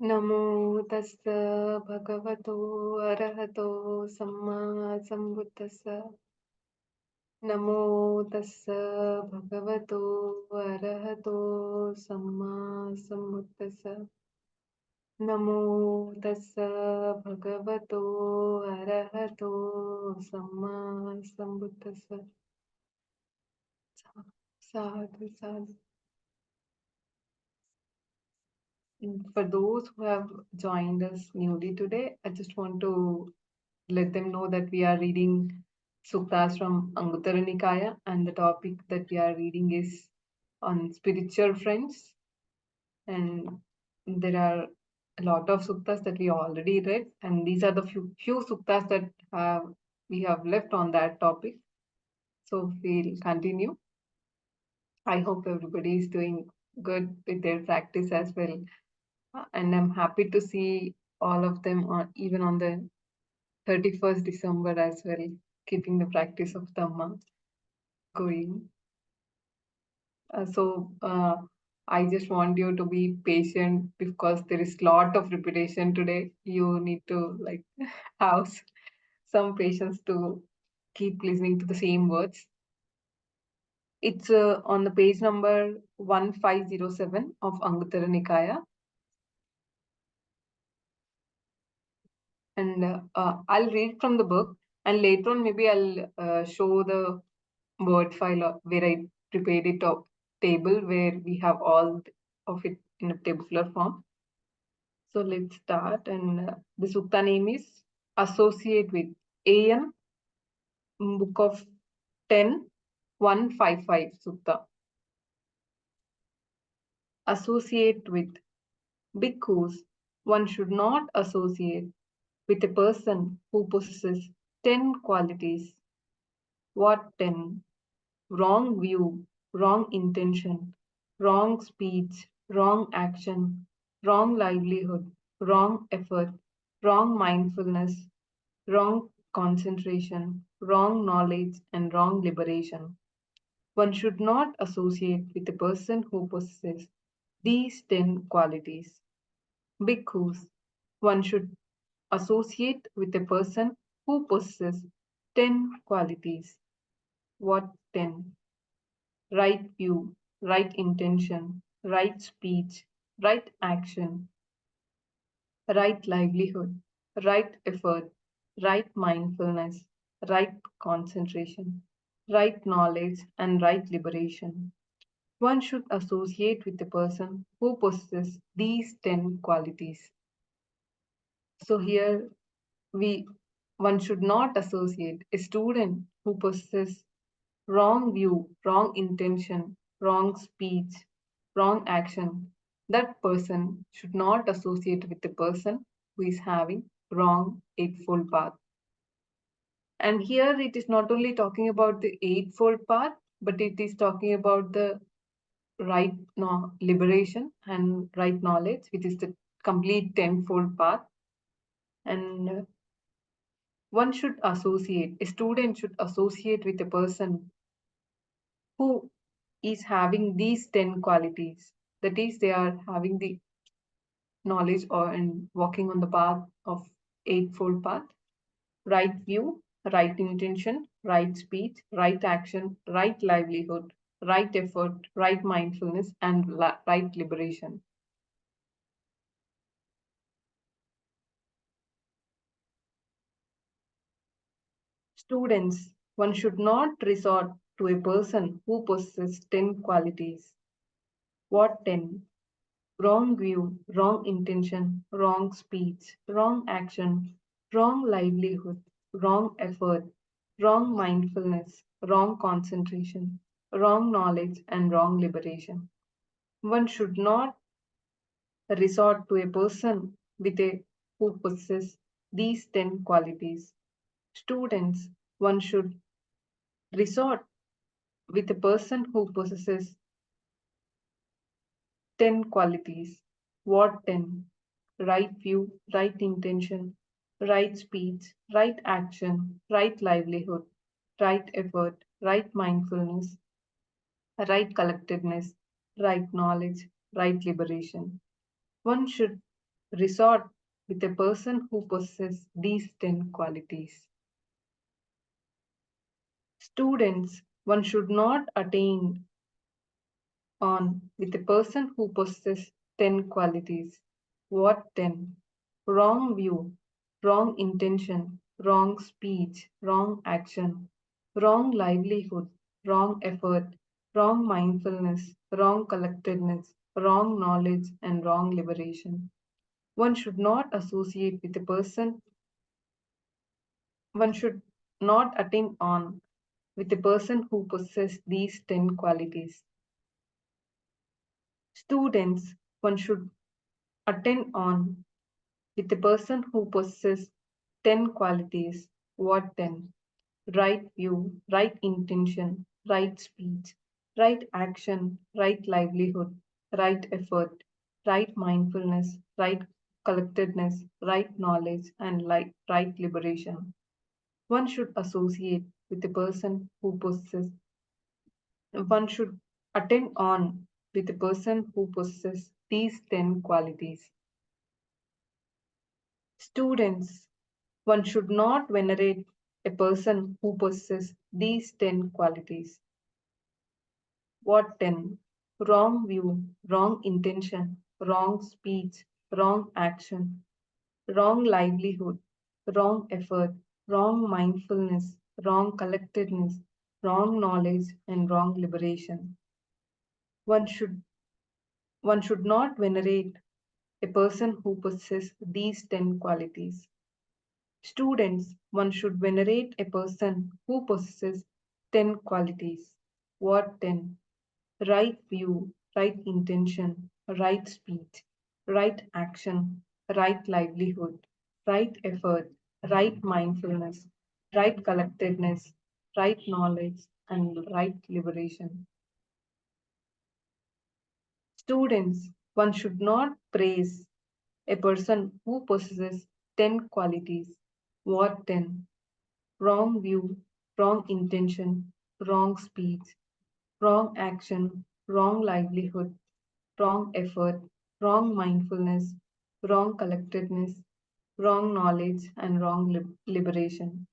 नमो तस्य भगवतो अरहतो सम्मा सम्बुद्धस्स नमो तस्य भगवतो अरहतो सम्मा सम्बुद्धस्स नमो तस्य भगवतो अरहतो सम्मा सम्बुद्धस्स साधु साधु. For those who have joined us newly today, I just want to let them know that we are reading Suttas from Angutarra Nikaya, and the topic that we are reading is on spiritual friends. And there are a lot of suttas that we already read, and these are the few suttas that we have left on that topic. So we'll continue. I hope everybody is doing good with their practice as well. And I'm happy to see all of them even on the 31st December as well, keeping the practice of Dhamma going. So I just want you to be patient because there is lot of repetition today. You need to like have some patience to keep listening to the same words. It's on the page number 1507 of Anguttara Nikaya. And I'll read from the book, and later on maybe I'll show the word file where I prepared it a table where we have all of it in a tabular form. So let's start. And the sutta name is Associate with AM, Book of 10, 155 Sutta. Associate with bhikkhus. One should not associate with a person who possesses 10 qualities. What 10? Wrong view, wrong intention, wrong speech, wrong action, wrong livelihood, wrong effort, wrong mindfulness, wrong concentration, wrong knowledge, and wrong liberation. One should not associate with a person who possesses these 10 qualities. Bhikkhus, one should associate with a person who possesses 10 qualities. What 10? Right view, right intention, right speech, right action, right livelihood, right effort, right mindfulness, right concentration, right knowledge, and right liberation. One should associate with a person who possesses these 10 qualities. So here we one should not associate a student who possesses wrong view, wrong intention, wrong speech, wrong action. That person should not associate with the person who is having wrong eightfold path. And here it is not only talking about the eightfold path, but it is talking about the right no, liberation and right knowledge, which is the complete tenfold path. And one should associate, a student should associate with a person who is having these 10 qualities. That is, they are having the knowledge or and walking on the path of eightfold path, right view, right intention, right speech, right action, right livelihood, right effort, right mindfulness, and right liberation. Students, one should not resort to a person who possesses 10 qualities. What 10? Wrong view, wrong intention, wrong speech, wrong action, wrong livelihood, wrong effort, wrong mindfulness, wrong concentration, wrong knowledge, and wrong liberation. One should not resort to a person with a who possesses these 10 qualities. Students, one should resort with a person who possesses 10 qualities. What 10? Right view, right intention, right speech, right action, right livelihood, right effort, right mindfulness, right collectedness, right knowledge, right liberation. One should resort with a person who possesses these 10 qualities. Students, one should not attain on with a person who possesses 10 qualities. What 10? Wrong view, wrong intention, wrong speech, wrong action, wrong livelihood, wrong effort, wrong mindfulness, wrong collectedness, wrong knowledge, and wrong liberation. One should not associate with a person, one should not attain on with a person who possesses these 10 qualities. Students, one should attend on with a person who possesses 10 qualities. What 10? Right view, right intention, right speech, right action, right livelihood, right effort, right mindfulness, right collectedness, right knowledge, and right liberation. One should associate with a person who possesses, one should attend on with a person who possesses these 10 qualities. Students, one should not venerate a person who possesses these 10 qualities. What 10? Wrong view, wrong intention, wrong speech, wrong action, wrong livelihood, wrong effort, wrong mindfulness, wrong collectedness, wrong knowledge, and wrong liberation. One should, one should not venerate a person who possesses these 10 qualities. Students, one should venerate a person who possesses 10 qualities. What 10? Right view, right intention, right speech, right action, right livelihood, right effort, right mindfulness, right collectedness, right knowledge, and right liberation. Students, one should not praise a person who possesses 10 qualities. What 10? Wrong view, wrong intention, wrong speech, wrong action, wrong livelihood, wrong effort, wrong mindfulness, wrong collectedness, wrong knowledge, and wrong liberation.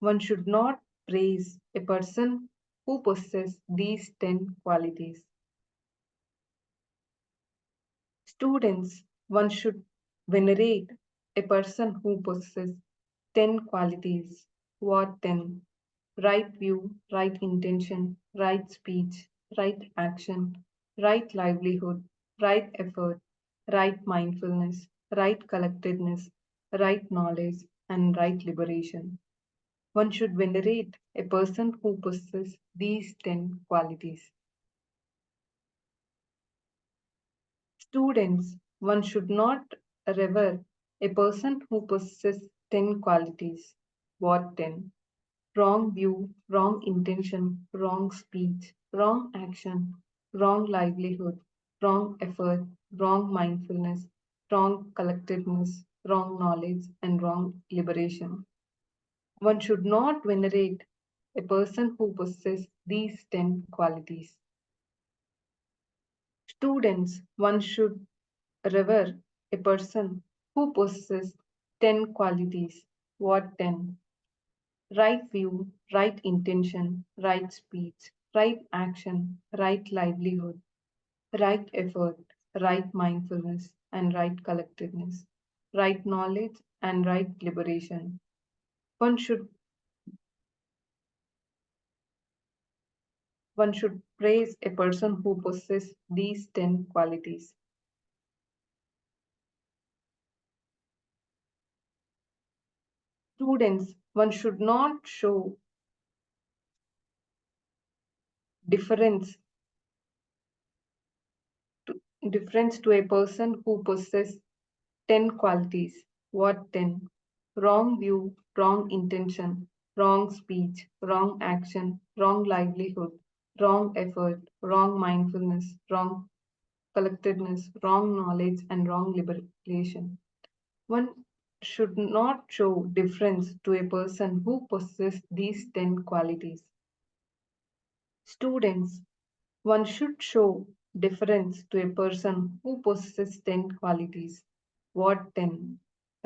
One should not praise a person who possesses these 10 qualities. Students, one should venerate a person who possesses 10 qualities. What 10? Right view, right intention, right speech, right action, right livelihood, right effort, right mindfulness, right collectedness, right knowledge, and right liberation. One should venerate a person who possesses these 10 qualities. Students, one should not revere a person who possesses 10 qualities. What 10? Wrong view, wrong intention, wrong speech, wrong action, wrong livelihood, wrong effort, wrong mindfulness, wrong collectedness, wrong knowledge, and wrong liberation. One should not venerate a person who possesses these 10 qualities. Students, one should revere a person who possesses 10 qualities. What 10? Right view, right intention, right speech, right action, right livelihood, right effort, right mindfulness, and right collectedness, right knowledge, and right liberation. One should one should praise a person who possesses these 10 qualities. Students, one should not show difference to, difference to a person who possesses 10 qualities. What 10? Wrong view, wrong intention, wrong speech, wrong action, wrong livelihood, wrong effort, wrong mindfulness, wrong collectedness, wrong knowledge, and wrong liberation. One should not show difference to a person who possesses these 10 qualities. Students, one should show difference to a person who possesses 10 qualities. What 10?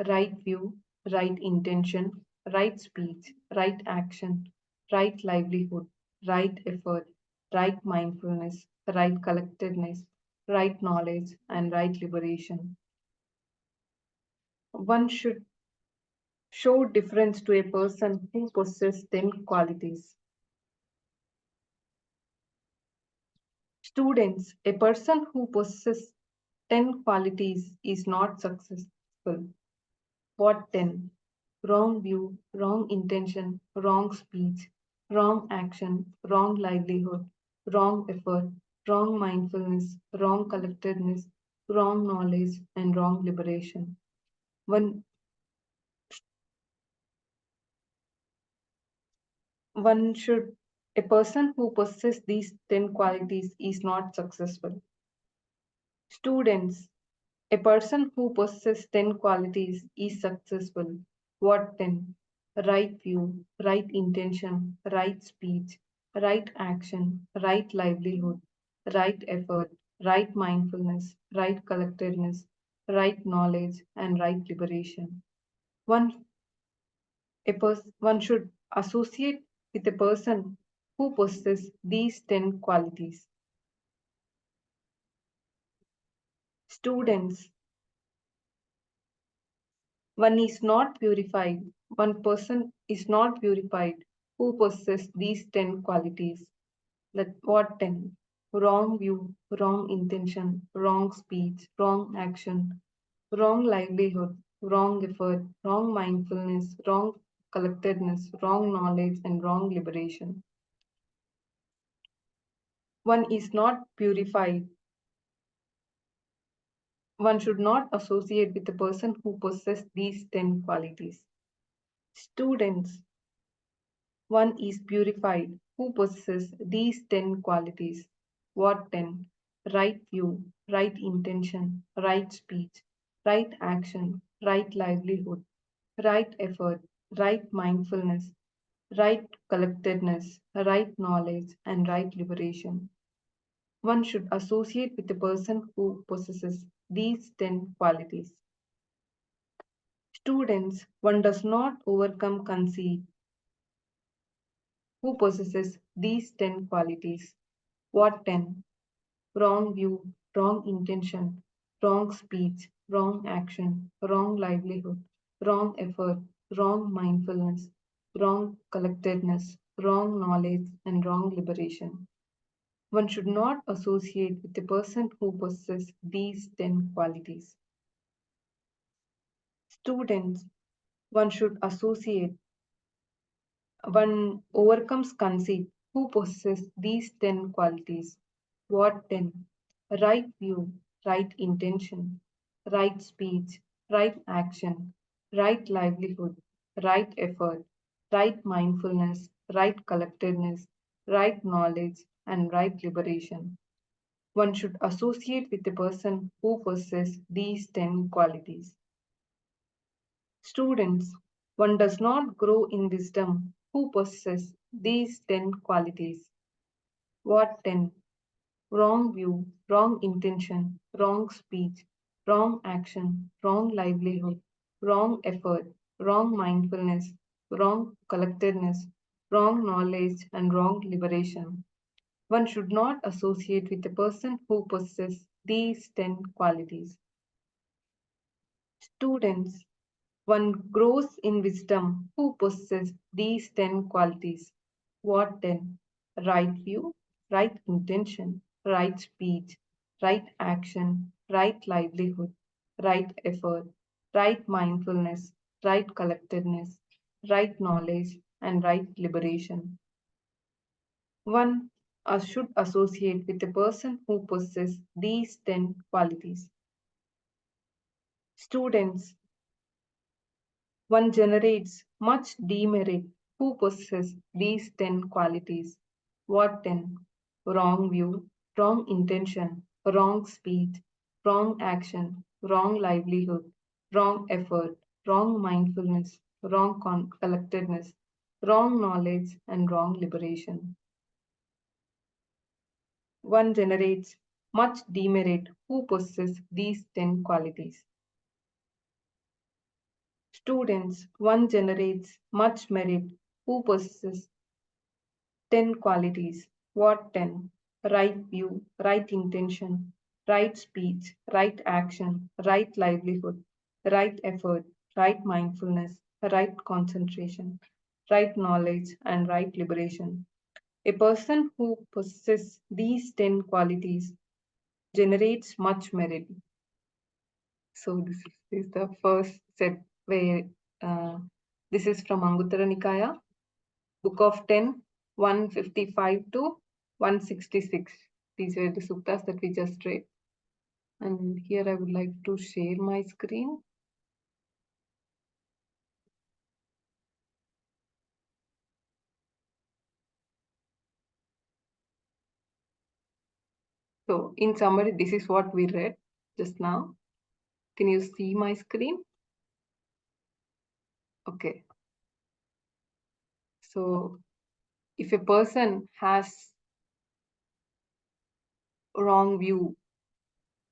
Right view, right intention, right speech, right action, right livelihood, right effort, right mindfulness, right collectedness, right knowledge, and right liberation. One should show difference to a person who possesses 10 qualities. Students, a person who possesses 10 qualities is not successful. What 10? Wrong view, wrong intention, wrong speech, wrong action, wrong livelihood, wrong effort, wrong mindfulness, wrong collectedness, wrong knowledge, and wrong liberation. One, one should, a person who possesses these 10 qualities is not successful. Students, a person who possesses 10 qualities is successful. What 10? Right view, right intention, right speech, right action, right livelihood, right effort, right mindfulness, right collectedness, right knowledge, and right liberation. One, one should associate with a person who possesses these 10 qualities. Students, one is not purified. One person is not purified who possesses these 10 qualities. What 10? Wrong view, wrong intention, wrong speech, wrong action, wrong livelihood, wrong effort, wrong mindfulness, wrong collectedness, wrong knowledge, and wrong liberation. One is not purified. One should not associate with a person who possesses these 10 qualities. Students, one is purified who possesses these 10 qualities. What 10? Right view, right intention, right speech, right action, right livelihood, right effort, right mindfulness, right collectedness, right knowledge, and right liberation. One should associate with a person who possesses these 10 qualities. Students, one does not overcome conceit who possesses these 10 qualities. What 10? Wrong view, wrong intention, wrong speech, wrong action, wrong livelihood, wrong effort, wrong mindfulness, wrong collectedness, wrong knowledge, and wrong liberation. One should not associate with a person who possesses these 10 qualities. Students, one should associate, one overcomes conceit who possesses these 10 qualities. What 10? Right view, right intention, right speech, right action, right livelihood, right effort, right mindfulness, right collectedness, right knowledge, and right liberation. One should associate with a person who possesses these 10 qualities. Students, one does not grow in wisdom who possesses these 10 qualities. What 10? Wrong view, wrong intention, wrong speech, wrong action, wrong livelihood, wrong effort, wrong mindfulness, wrong collectedness, wrong knowledge, and wrong liberation. One should not associate with a person who possesses these 10 qualities. Students, one grows in wisdom who possesses these 10 qualities. What 10? Right view, right intention, right speech, right action, right livelihood, right effort, right mindfulness, right collectedness, right knowledge, and right liberation. One should associate with a person who possesses these 10 qualities. Students, one generates much demerit who possesses these 10 qualities. What 10? Wrong view, wrong intention, wrong speech, wrong action, wrong livelihood, wrong effort, wrong mindfulness, wrong collectedness, wrong knowledge, and wrong liberation. One generates much demerit who possesses these 10 qualities. Students, one generates much merit who possesses 10 qualities. What 10? Right view, right intention, right speech, right action, right livelihood, right effort, right mindfulness, right concentration, right knowledge, and right liberation. A person who possesses these 10 qualities generates much merit. So, this is the first set where uh, this is from Angutarra Nikaya, Book of 10, 155 to 166. These were the suttas that we just read. And here I would like to share my screen. So, in summary, this is what we read just now. Can you see my screen? Okay. So, if a person has wrong view,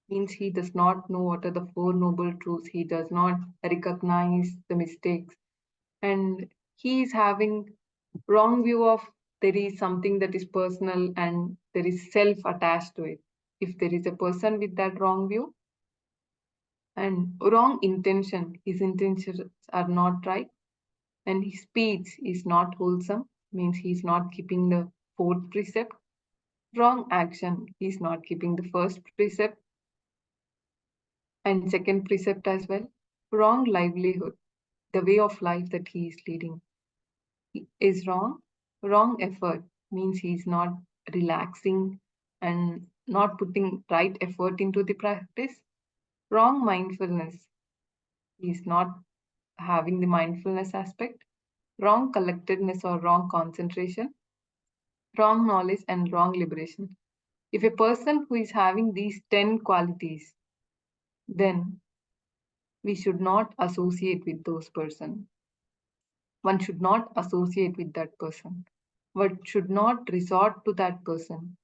means he does not know what are the Four Noble Truths, he does not recognize the mistakes, and he is having wrong view of there is something that is personal and there is self attached to it. If there is a person with that wrong view and wrong intention, his intentions are not right, and his speech is not wholesome, means he is not keeping the fourth precept. Wrong action, he is not keeping the first precept and second precept as well. Wrong livelihood, the way of life that he is leading is wrong. Wrong effort means he's not relaxing and not putting right effort into the practice. Wrong mindfulness, he's not having the mindfulness aspect. Wrong collectedness or wrong concentration. Wrong knowledge and wrong liberation. If a person who is having these 10 qualities, then we should not associate with those person. One should not associate with that person. One should not resort to that person.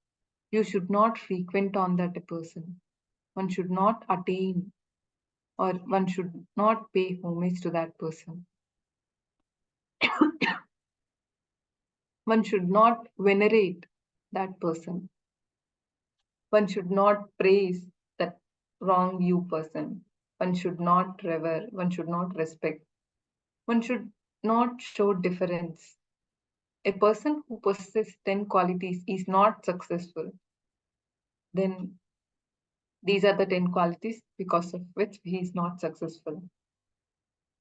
You should not frequent on that person. One should not attain or one should not pay homage to that person. One should not venerate that person. One should not praise that wrong view person. One should not revere. One should not respect. One should not show deference. A person who possesses 10 qualities is not successful. Then these are the 10 qualities because of which he is not successful.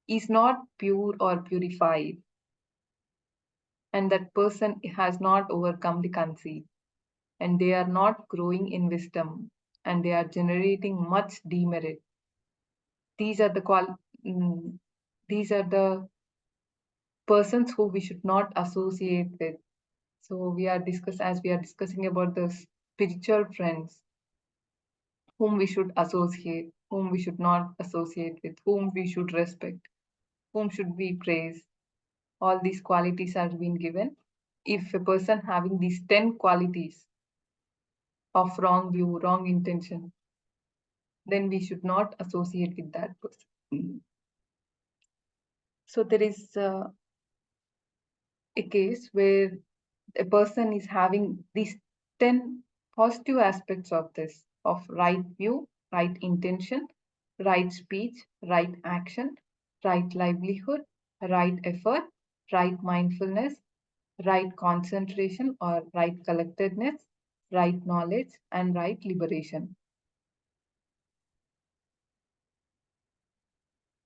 He is not pure or purified, and that person has not overcome the conceit, and they are not growing in wisdom, and they are generating much demerit. These are the these are the persons who we should not associate with. So we are discussing about the spiritual friends whom we should associate, whom we should not associate with, whom we should respect, whom should we praise. All these qualities are being given. If a person having these 10 qualities of wrong view, wrong intention, then we should not associate with that person. So there is a case where a person is having these 10 positive aspects of this, of right view, right intention, right speech, right action, right livelihood, right effort, right mindfulness, right concentration or right collectedness, right knowledge, and right liberation.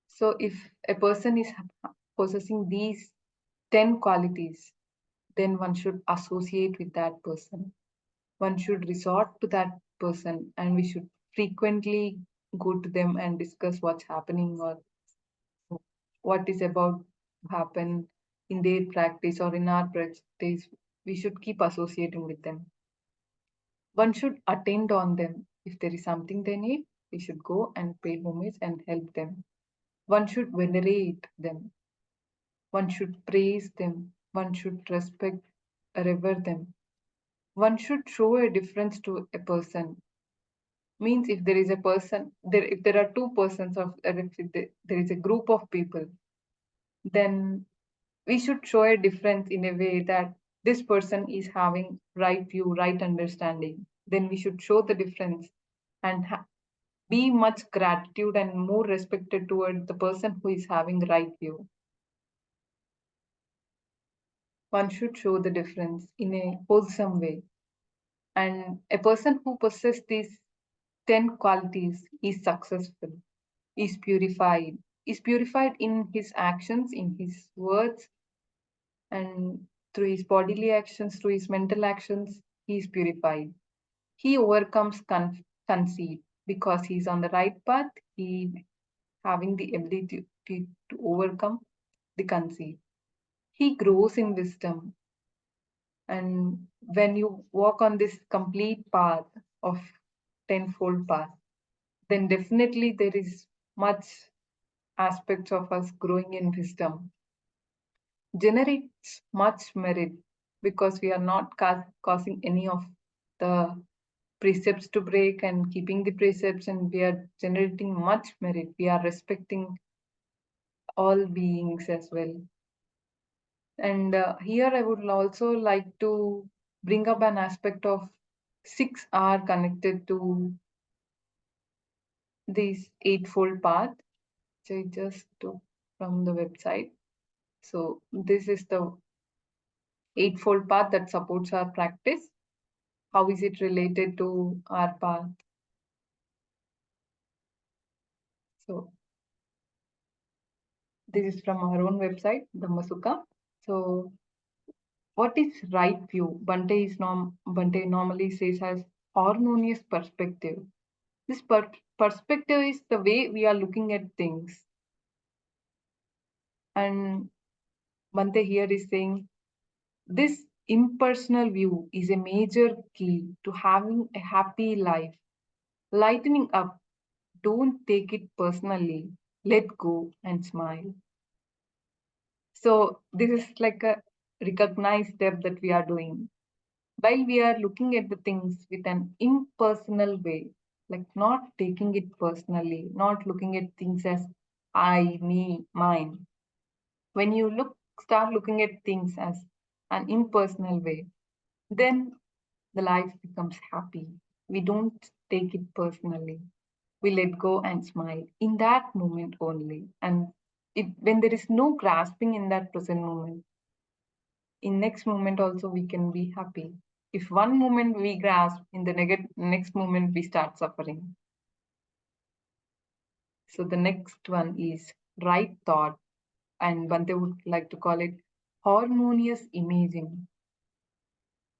So, if a person is possessing these 10 qualities, then one should associate with that person. One should resort to that person, and we should frequently go to them and discuss what's happening or what is about to happen in their practice or in our practice. We should keep associating with them. One should attend on them. If there is something they need, we should go and pay homage and help them. One should venerate them. One should praise them. One should respect, revere them. One should show a difference to a person. Means if there is a person, if there are two persons of, if there is a group of people, then we should show a difference in a way that this person is having right view, right understanding. Then we should show the difference and be much gratitude and more respected toward the person who is having right view. One should show the difference in a wholesome way. And a person who possesses these 10 qualities is successful, is purified in his actions, in his words, and through his bodily actions, through his mental actions, he is purified. He overcomes conceit because he's on the right path. He having the ability to overcome the conceit. He grows in wisdom. And when you walk on this complete path of tenfold path, then definitely there is much aspects of us growing in wisdom. Generates much merit because we are not causing any of the precepts to break and keeping the precepts, and we are generating much merit. We are respecting all beings as well. And here I would also like to bring up an aspect of 6R connected to this eightfold path, which I just took from the website. So this is the eightfold path that supports our practice. How is it related to our path? So this is from our own website, Dhammasuka. So what is right view? Bante normally says as harmonious perspective. This perspective is the way we are looking at things. And Bante here is saying this impersonal view is a major key to having a happy life. Lightening up, don't take it personally. Let go and smile. So this is like a recognized step that we are doing. While we are looking at the things with an impersonal way, like not taking it personally, not looking at things as I, me, mine. When you start looking at things as an impersonal way, then the life becomes happy. We don't take it personally. We let go and smile in that moment only. And when there is no grasping in that present moment, in next moment also we can be happy. If one moment we grasp, in the next moment we start suffering. So the next one is right thought, and Bante would like to call it harmonious imaging.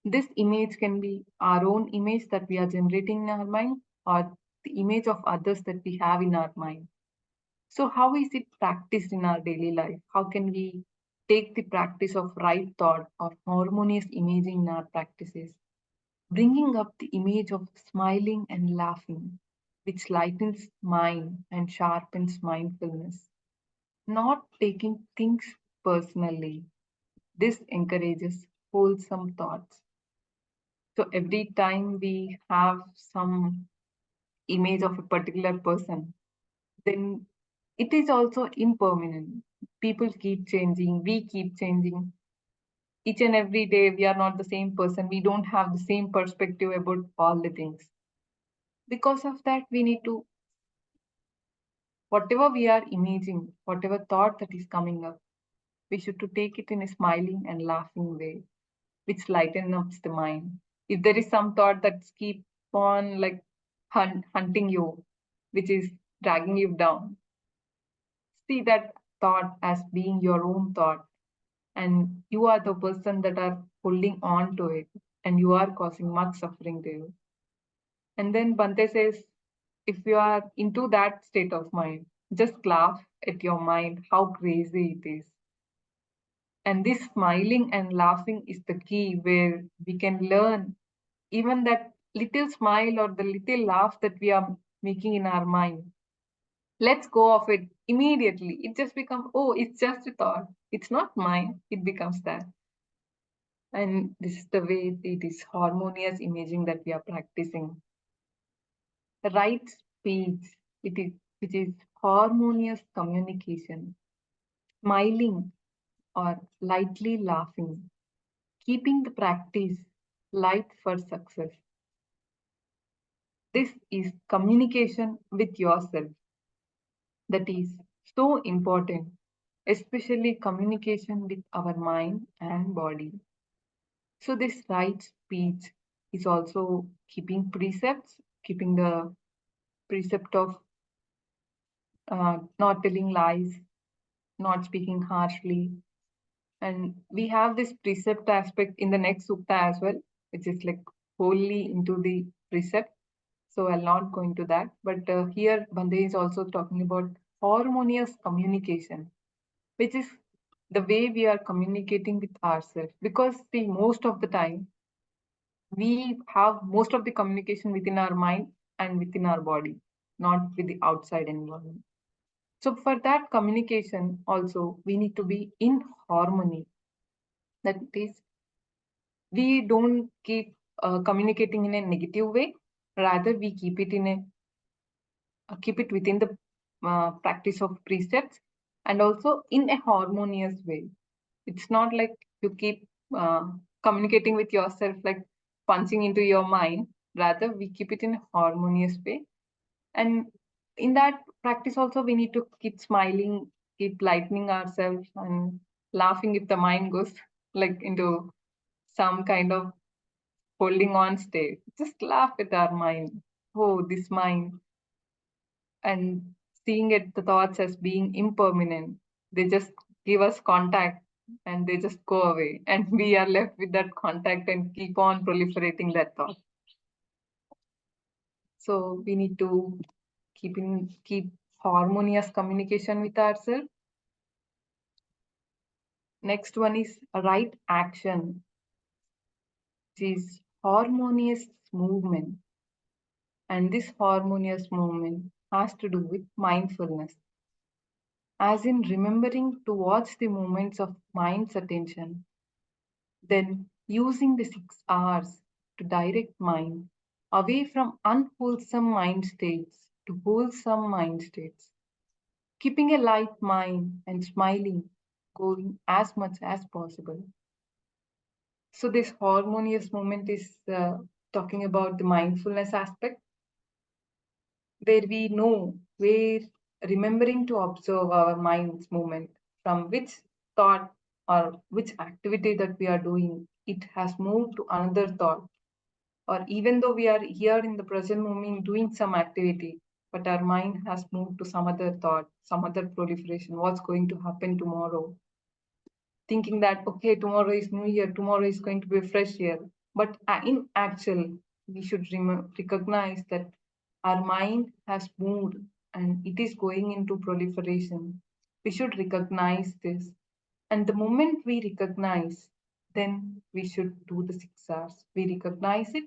This image can be our own image that we are generating in our mind, or the image of others that we have in our mind. So how is it practiced in our daily life? How can we take the practice of right thought or harmonious imaging in our practices? Bringing up the image of smiling and laughing, which lightens mind and sharpens mindfulness. Not taking things personally. This encourages wholesome thoughts. So every time we have some image of a particular person, then it is also impermanent. People keep changing, we keep changing. Each and every day, we are not the same person. We don't have the same perspective about all the things. Because of that, we need to, whatever we are imaging, whatever thought that is coming up, we should to take it in a smiling and laughing way, which lightens up the mind. If there is some thought that keep on like hunting you, which is dragging you down, see that thought as being your own thought, and you are the person that are holding on to it, and you are causing much suffering to you. And then Bante says, if you are into that state of mind, just laugh at your mind, how crazy it is. And this smiling and laughing is the key where we can learn even that little smile or the little laugh that we are making in our mind. Let's go of it immediately. It just becomes, oh, it's just a thought. It's not mine. It becomes that. And this is the way it is harmonious imaging that we are practicing. The right speech, it is which is harmonious communication. smiling or lightly laughing, keeping the practice light for success. This is communication with yourself. That is so important, especially communication with our mind and body. So, this right speech is also keeping precepts, keeping the precept of not telling lies, not speaking harshly. And we have this precept aspect in the next sutta as well, which is like wholly into the precept. So I'll not go into that. But here, Bande is also talking about harmonious communication, which is the way we are communicating with ourselves. Because the most of the time, we have most of the communication within our mind and within our body, not with the outside environment. So for that communication also, we need to be in harmony. That is, we don't keep communicating in a negative way. Rather, we keep it within the practice of precepts and also in a harmonious way. It's not like you keep uh, communicating with yourself like punching into your mind. Rather, we keep it in a harmonious way. And in that practice also, we need to keep smiling, keep lightening ourselves and laughing if the mind goes like into some kind of holding on state. Just laugh with our mind. Oh, this mind. And seeing it, the thoughts as being impermanent. They just give us contact and they just go away. And we are left with that contact and keep on proliferating that thought. So we need to keep harmonious communication with ourselves. Next one is right action, which is harmonious movement. And this harmonious movement has to do with mindfulness, as in remembering to watch the movements of mind's attention, then using the 6 hours to direct mind away from unwholesome mind states to wholesome mind states, keeping a light mind and smiling, going as much as possible. So, this harmonious moment is talking about the mindfulness aspect, where we know, where remembering to observe our mind's movement from which thought or which activity that we are doing, it has moved to another thought. Or even though we are here in the present moment doing some activity, but our mind has moved to some other thought, some other proliferation, what's going to happen tomorrow, thinking that okay, tomorrow is new year, tomorrow is going to be a fresh year. But in actual, we should recognize that our mind has moved and it is going into proliferation. We should recognize this, and the moment we recognize, then we should do the 6 hours. We recognize it,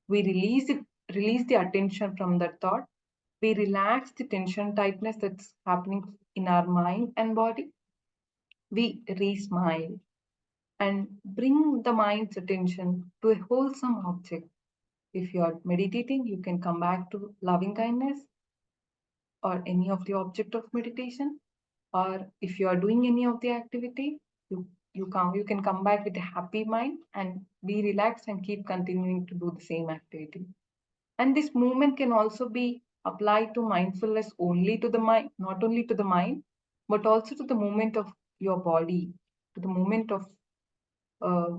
we release the attention from that thought, we relax the tension tightness that's happening in our mind and body, we re-smile and bring the mind's attention to a wholesome object. If you are meditating, you can come back to loving kindness or any of the object of meditation. Or if you are doing any of the activity, you can come back with a happy mind and be relaxed and keep continuing to do the same activity. And this movement can also be applied to mindfulness only to the mind, not only to the mind, but also to the movement of your body, to the movement of uh,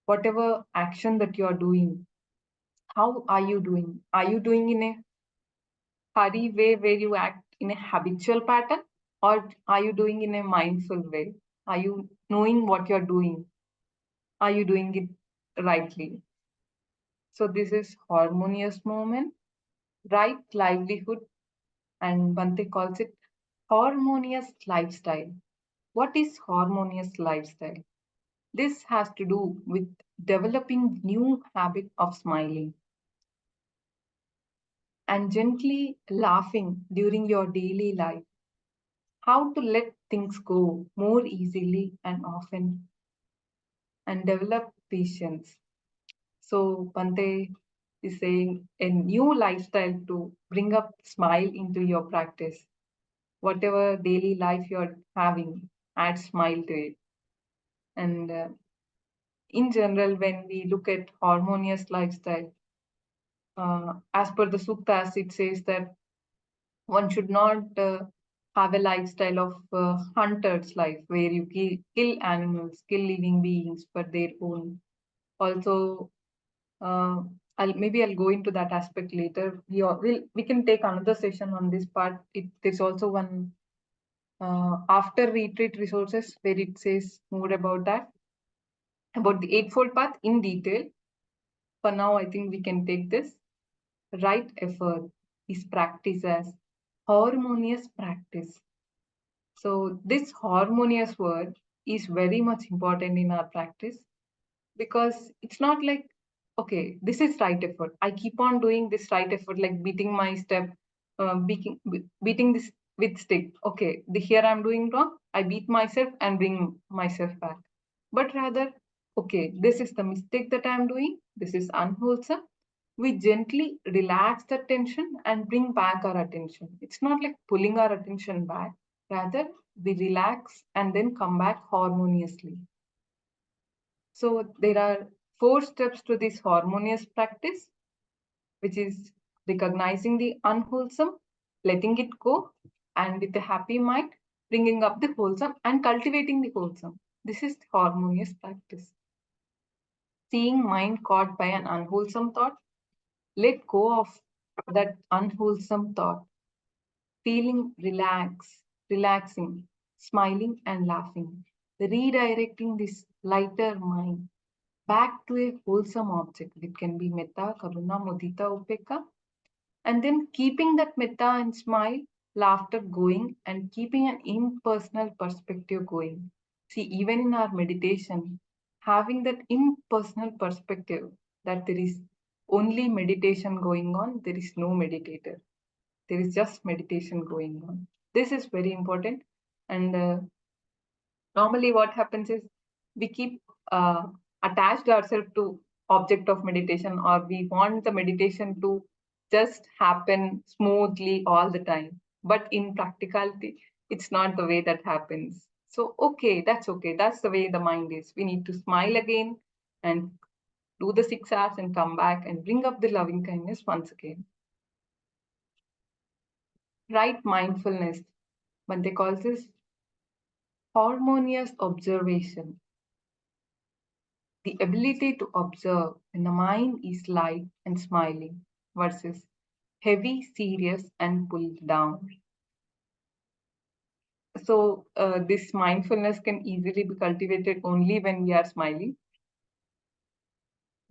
whatever action that you are doing. How are you doing? Are you doing in a hurry way where you act in a habitual pattern, or are you doing in a mindful way? Are you knowing what you're doing? Are you doing it rightly? So this is harmonious movement, right livelihood, and Bante calls it harmonious lifestyle. What is harmonious lifestyle? This has to do with developing new habit of smiling and gently laughing during your daily life. How to let things go more easily and often and develop patience. So Bante is saying a new lifestyle to bring up smile into your practice, whatever daily life you're having. add smile to it. And in general, when we look at harmonious lifestyle, as per the Suttas, it says that one should not have a lifestyle of hunter's life where you kill animals, kill living beings for their own. Also, uh, I'll go into that aspect later. We can take another session on this part. There's also one after retreat resources where it says more about that, about the Eightfold Path in detail. For now, I think we can take this. Right effort is practiced as harmonious practice. So this harmonious word is very much important in our practice, because it's not like, okay, this is right effort. I keep on doing this right effort, like beating my step, beating this with stick. Okay, here I'm doing wrong. I beat myself and bring myself back. But rather, okay, this is the mistake that I'm doing. This is unwholesome. We gently relax the tension and bring back our attention. It's not like pulling our attention back. Rather, we relax and then come back harmoniously. So there are 4 steps to this harmonious practice, which is recognizing the unwholesome, letting it go, and with a happy mind, bringing up the wholesome and cultivating the wholesome. This is the harmonious practice. Seeing mind caught by an unwholesome thought, let go of that unwholesome thought, feeling relaxing, smiling and laughing, redirecting this lighter mind back to a wholesome object. It can be metta, karuna, mudita, upeka, and then keeping that metta and smile, laughter going, and keeping an impersonal perspective going. See, even in our meditation, having that impersonal perspective that there is only meditation going on, there is no meditator. There is just meditation going on. This is very important. And normally what happens is we keep attached ourselves to object of meditation, or we want the meditation to just happen smoothly all the time, but in practicality it's not the way that happens. So okay, that's the way the mind is. We need to smile again and do the 6 hours and come back and bring up the loving kindness once again. Right mindfulness, Bhante calls this harmonious observation, the ability to observe when the mind is light and smiling versus heavy, serious, and pulled down. So, this mindfulness can easily be cultivated only when we are smiling,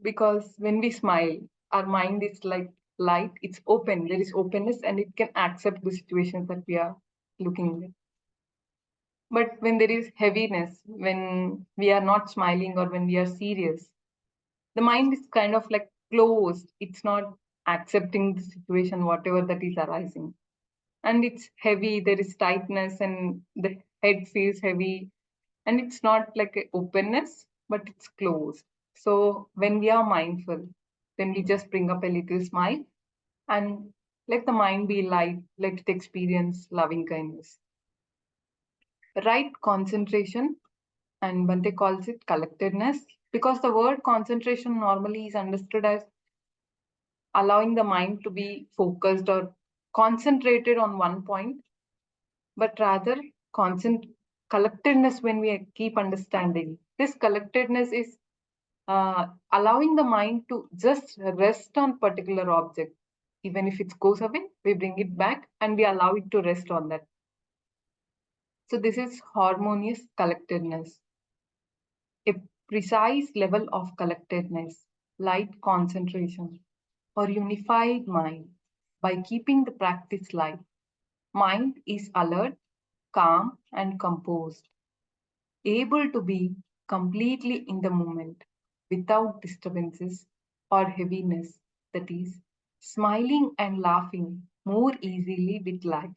because when we smile, our mind is like light, it's open, there is openness, and it can accept the situations that we are looking at. But when there is heaviness, when we are not smiling or when we are serious, the mind is kind of like closed. It's not accepting the situation, whatever that is arising. And it's heavy, there is tightness, and the head feels heavy. And it's not like an openness, but it's closed. So when we are mindful, then we just bring up a little smile and let the mind be light, let it experience loving kindness. Right concentration, and Bhante calls it collectedness, because the word concentration normally is understood as allowing the mind to be focused or concentrated on one point, but rather collectedness. When we keep understanding this, collectedness is allowing the mind to just rest on particular object. Even if it goes away, we bring it back and we allow it to rest on that. So this is harmonious collectedness, a precise level of collectedness, light concentration, or unified mind. By keeping the practice light, mind is alert, calm, and composed, able to be completely in the moment without disturbances or heaviness, that is, smiling and laughing more easily with life.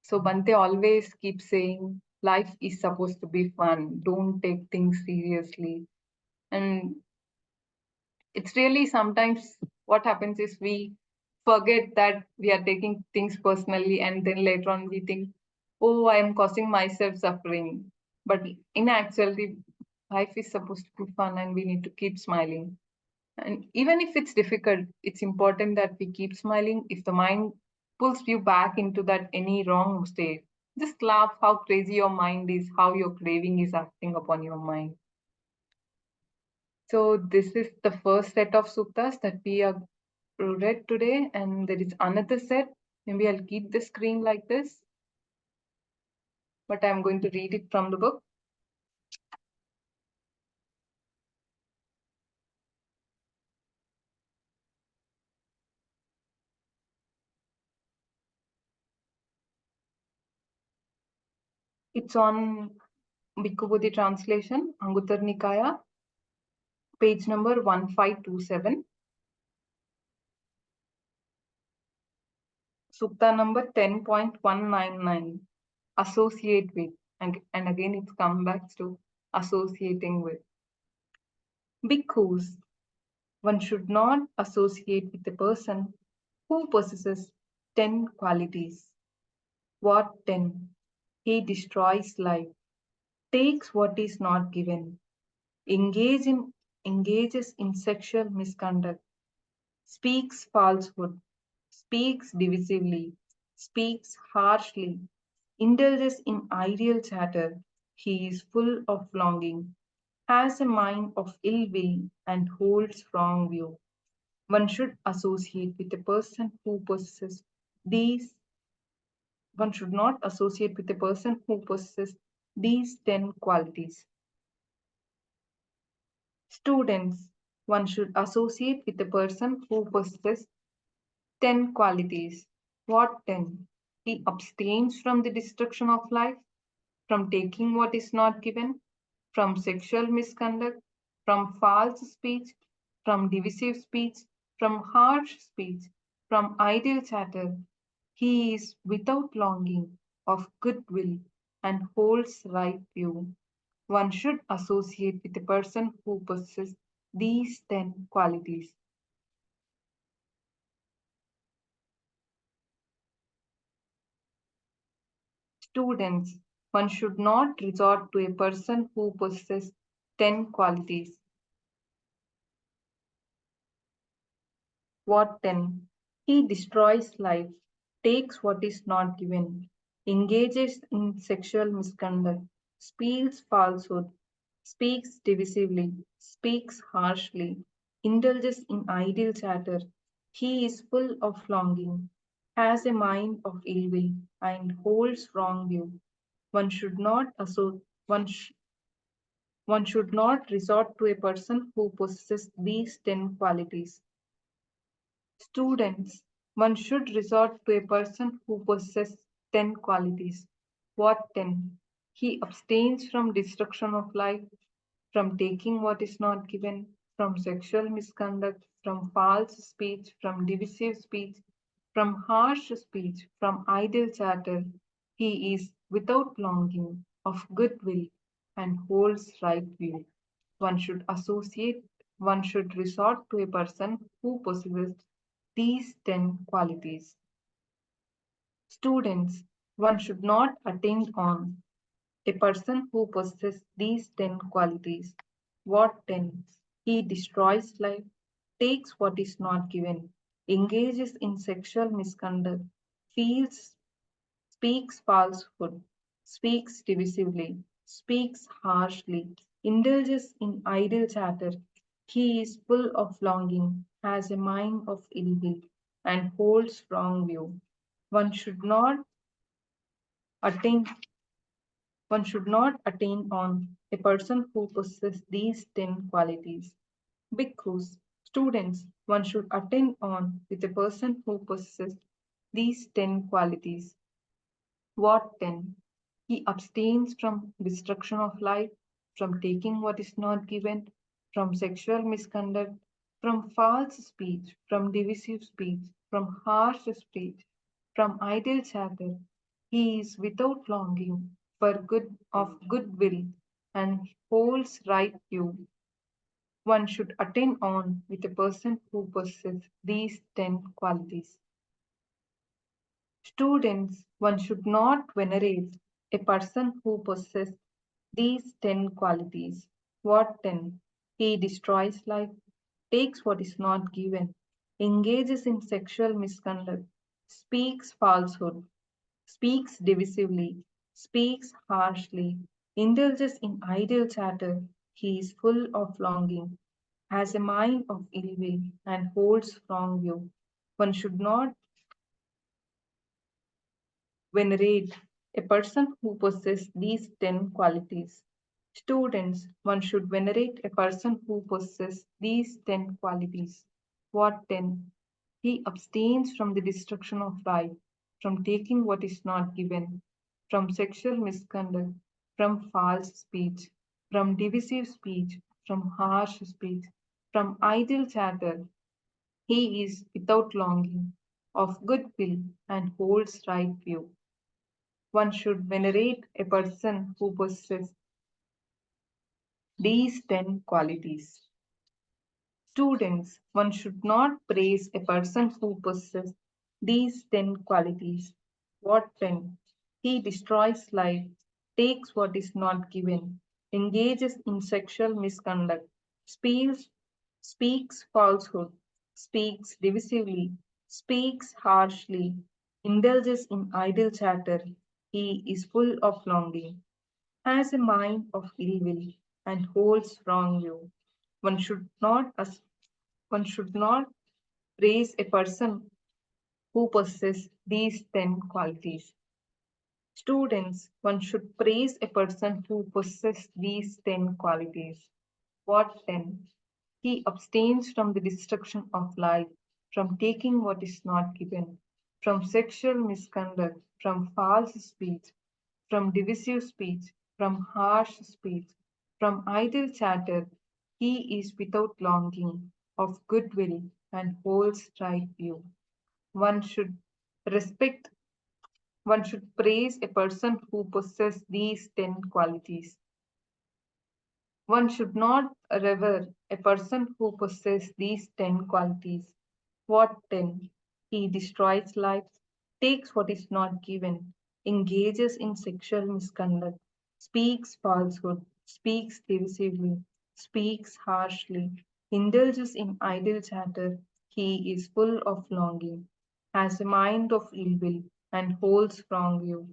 So Bante always keeps saying, life is supposed to be fun. Don't take things seriously. And it's really sometimes what happens is we forget that we are taking things personally, and then later on we think, oh, I am causing myself suffering. But in actuality, life is supposed to be fun and we need to keep smiling. And even if it's difficult, it's important that we keep smiling. If the mind pulls you back into that any wrong state, just laugh how crazy your mind is, how your craving is acting upon your mind. So this is the first set of suttas that we have read today, and there is another set. Maybe I'll keep the screen like this, but I'm going to read it from the book. It's on Bhikkhu translation, Angutarra Nikaya, page number 1527. Sutta number 10.199. Associate with. And again, it comes back to associating with. Bhikkhus, one should not associate with a person who possesses 10 qualities. What 10? He destroys life, takes what is not given, engages in sexual misconduct, speaks falsehood, speaks divisively, speaks harshly, indulges in ideal chatter. He is full of longing, has a mind of ill will, and holds wrong view. One should associate with a person who possesses these. One should not associate with a person who possesses these 10 qualities. Students, one should associate with a person who possesses 10 qualities. What 10? He abstains from the destruction of life, from taking what is not given, from sexual misconduct, from false speech, from divisive speech, from harsh speech, from idle chatter. He is without longing, of goodwill, and holds right view. One should associate with a person who possesses these 10 qualities. Students, one should not resort to a person who possesses 10 qualities. What 10? He destroys life, takes what is not given, engages in sexual misconduct, speaks falsehood, speaks divisively, speaks harshly, indulges in idle chatter. He is full of longing, has a mind of ill will, and holds wrong view. One should not associate. One should not resort to a person who possesses these 10 qualities. Students, one should resort to a person who possesses 10 qualities. What 10? He abstains from destruction of life, from taking what is not given, from sexual misconduct, from false speech, from divisive speech, from harsh speech, from idle chatter. He is without longing, of good will, and holds right view. One should associate, one should resort to a person who possesses these 10 qualities. Students, one should not attend on a person who possesses these 10 qualities. What 10? He destroys life, takes what is not given, engages in sexual misconduct, feels, speaks falsehood, speaks divisively, speaks harshly, indulges in idle chatter. He is full of longing, has a mind of ill will, and holds wrong view. One should not attain One should not attain on a person who possesses these 10 qualities. Bhikkhus, students, one should attain on with a person who possesses these 10 qualities. What 10? He abstains from destruction of life, from taking what is not given, from sexual misconduct, from false speech, from divisive speech, from harsh speech, from idle chatter. He is without longing for good of good will and holds right view. One should attain on with a person who possesses these 10 qualities. Students, one should not venerate a person who possesses these 10 qualities. What 10? He destroys life, takes what is not given, engages in sexual misconduct, speaks falsehood, speaks divisively, speaks harshly, indulges in idle chatter. He is full of longing, has a mind of ill will, and holds wrong view. One should not venerate a person who possesses these 10 qualities. Students, one should venerate a person who possesses these 10 qualities. What 10? He abstains from the destruction of life, from taking what is not given, from sexual misconduct, from false speech, from divisive speech, from harsh speech, from idle chatter. He is without longing, of good will, and holds right view. One should venerate a person who possesses these 10 qualities. Students, one should not praise a person who possesses these 10 qualities. What 10? He destroys life, takes what is not given, engages in sexual misconduct, speaks, speaks falsehood, speaks divisively, speaks harshly, indulges in idle chatter. He is full of longing, has a mind of ill will, and holds wrong view. One should not one should not praise a person who possesses these 10 qualities. Students, one should praise a person who possesses these 10 qualities. What 10? He abstains from the destruction of life, from taking what is not given, from sexual misconduct, from false speech, from divisive speech, from harsh speech, from idle chatter. He is without longing, of goodwill, and holds right view. One should respect, one should praise a person who possesses these 10 qualities. One should not revere a person who possesses these 10 qualities. What 10? He destroys lives, takes what is not given, engages in sexual misconduct, speaks falsehood, speaks divisively, speaks harshly, indulges in idle chatter. He is full of longing, has a mind of ill will, and holds wrong view.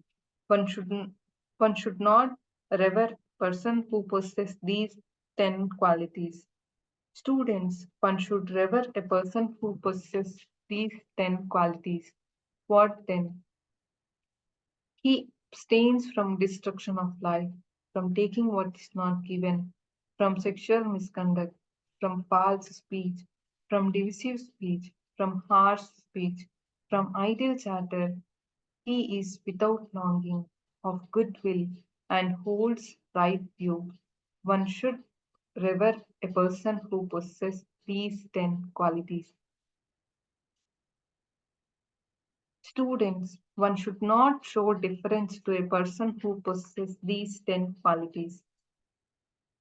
One shouldn't one should not revere person who possesses these 10 qualities. Students, one should revere a person who possesses these 10 qualities. What 10? He abstains from destruction of life, from taking what is not given, from sexual misconduct, from false speech, from divisive speech, from harsh speech, from idle chatter. He is without longing, of good will, and holds right view. One should revere a person who possesses these 10 qualities. Students, one should not show deference to a person who possesses these 10 qualities.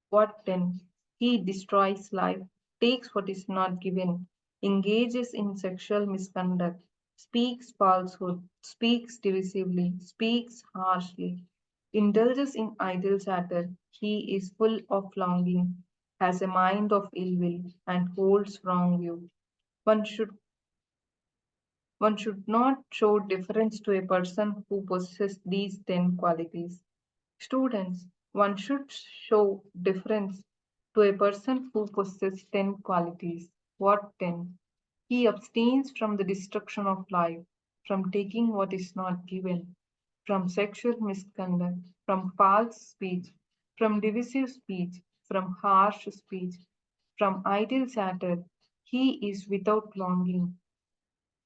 What 10? He destroys life, takes what is not given, engages in sexual misconduct, speaks falsehood, speaks divisively, speaks harshly, indulges in idle chatter. He is full of longing, has a mind of ill will, and holds wrong view. One should One should not show deference to a person who possesses these 10 qualities. Students, one should show deference to a person who possesses 10 qualities. What 10? He abstains from the destruction of life, from taking what is not given, from sexual misconduct, from false speech, from divisive speech, from harsh speech, from idle chatter. He is without longing,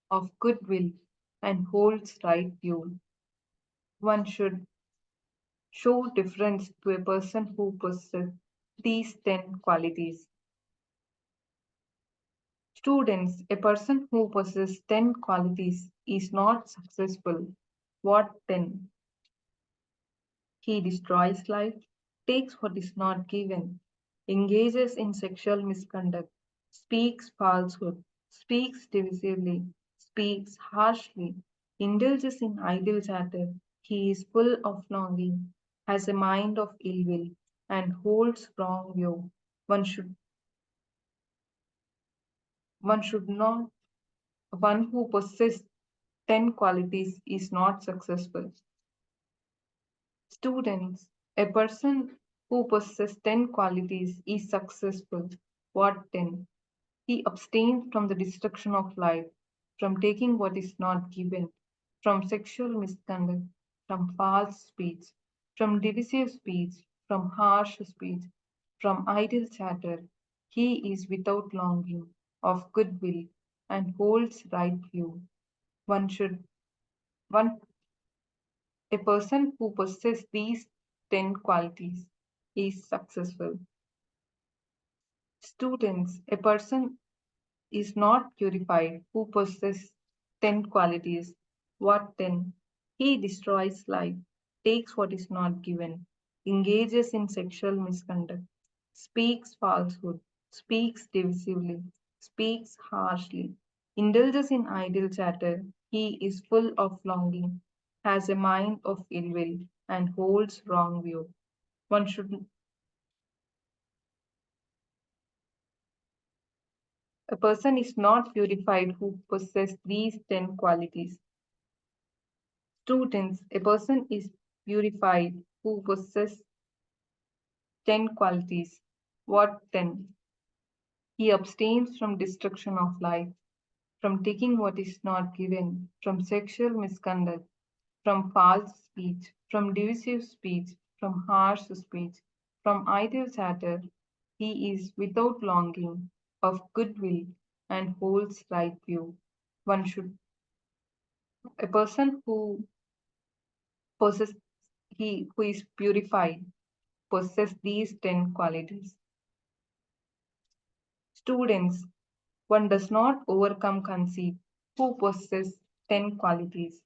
of goodwill, and holds right view. One should show deference to a person who possesses these 10 qualities. Students, a person who possesses 10 qualities is not successful. What 10? He destroys life, takes what is not given, engages in sexual misconduct, speaks falsehood, speaks divisively, speaks harshly, indulges in idle chatter, he is full of longing, has a mind of ill will, and holds wrong view. One should one should not one who possesses 10 qualities is not successful. Students, a person who possesses 10 qualities is successful. What 10? He abstains from the destruction of life, from taking what is not given, from sexual misconduct, from false speech, from divisive speech, from harsh speech, from idle chatter. He is without longing, of good will, and holds right view. One should one A person who possesses these 10 qualities is successful. Students, a person is not purified who possesses 10 qualities. What 10? He destroys life, takes what is not given, engages in sexual misconduct, speaks falsehood, speaks divisively, speaks harshly, indulges in idle chatter. He is full of longing, has a mind of ill will, and holds wrong view. One should A person is not purified who possesses these 10 qualities. Students, a person is purified who possesses 10 qualities. What 10? He abstains from destruction of life, from taking what is not given, from sexual misconduct, from false speech, from divisive speech, from harsh speech, from idle chatter. He is without longing, of good will, and holds right view. One should A person possess who is purified possess these 10 qualities. Students, one does not overcome conceit who possesses 10 qualities.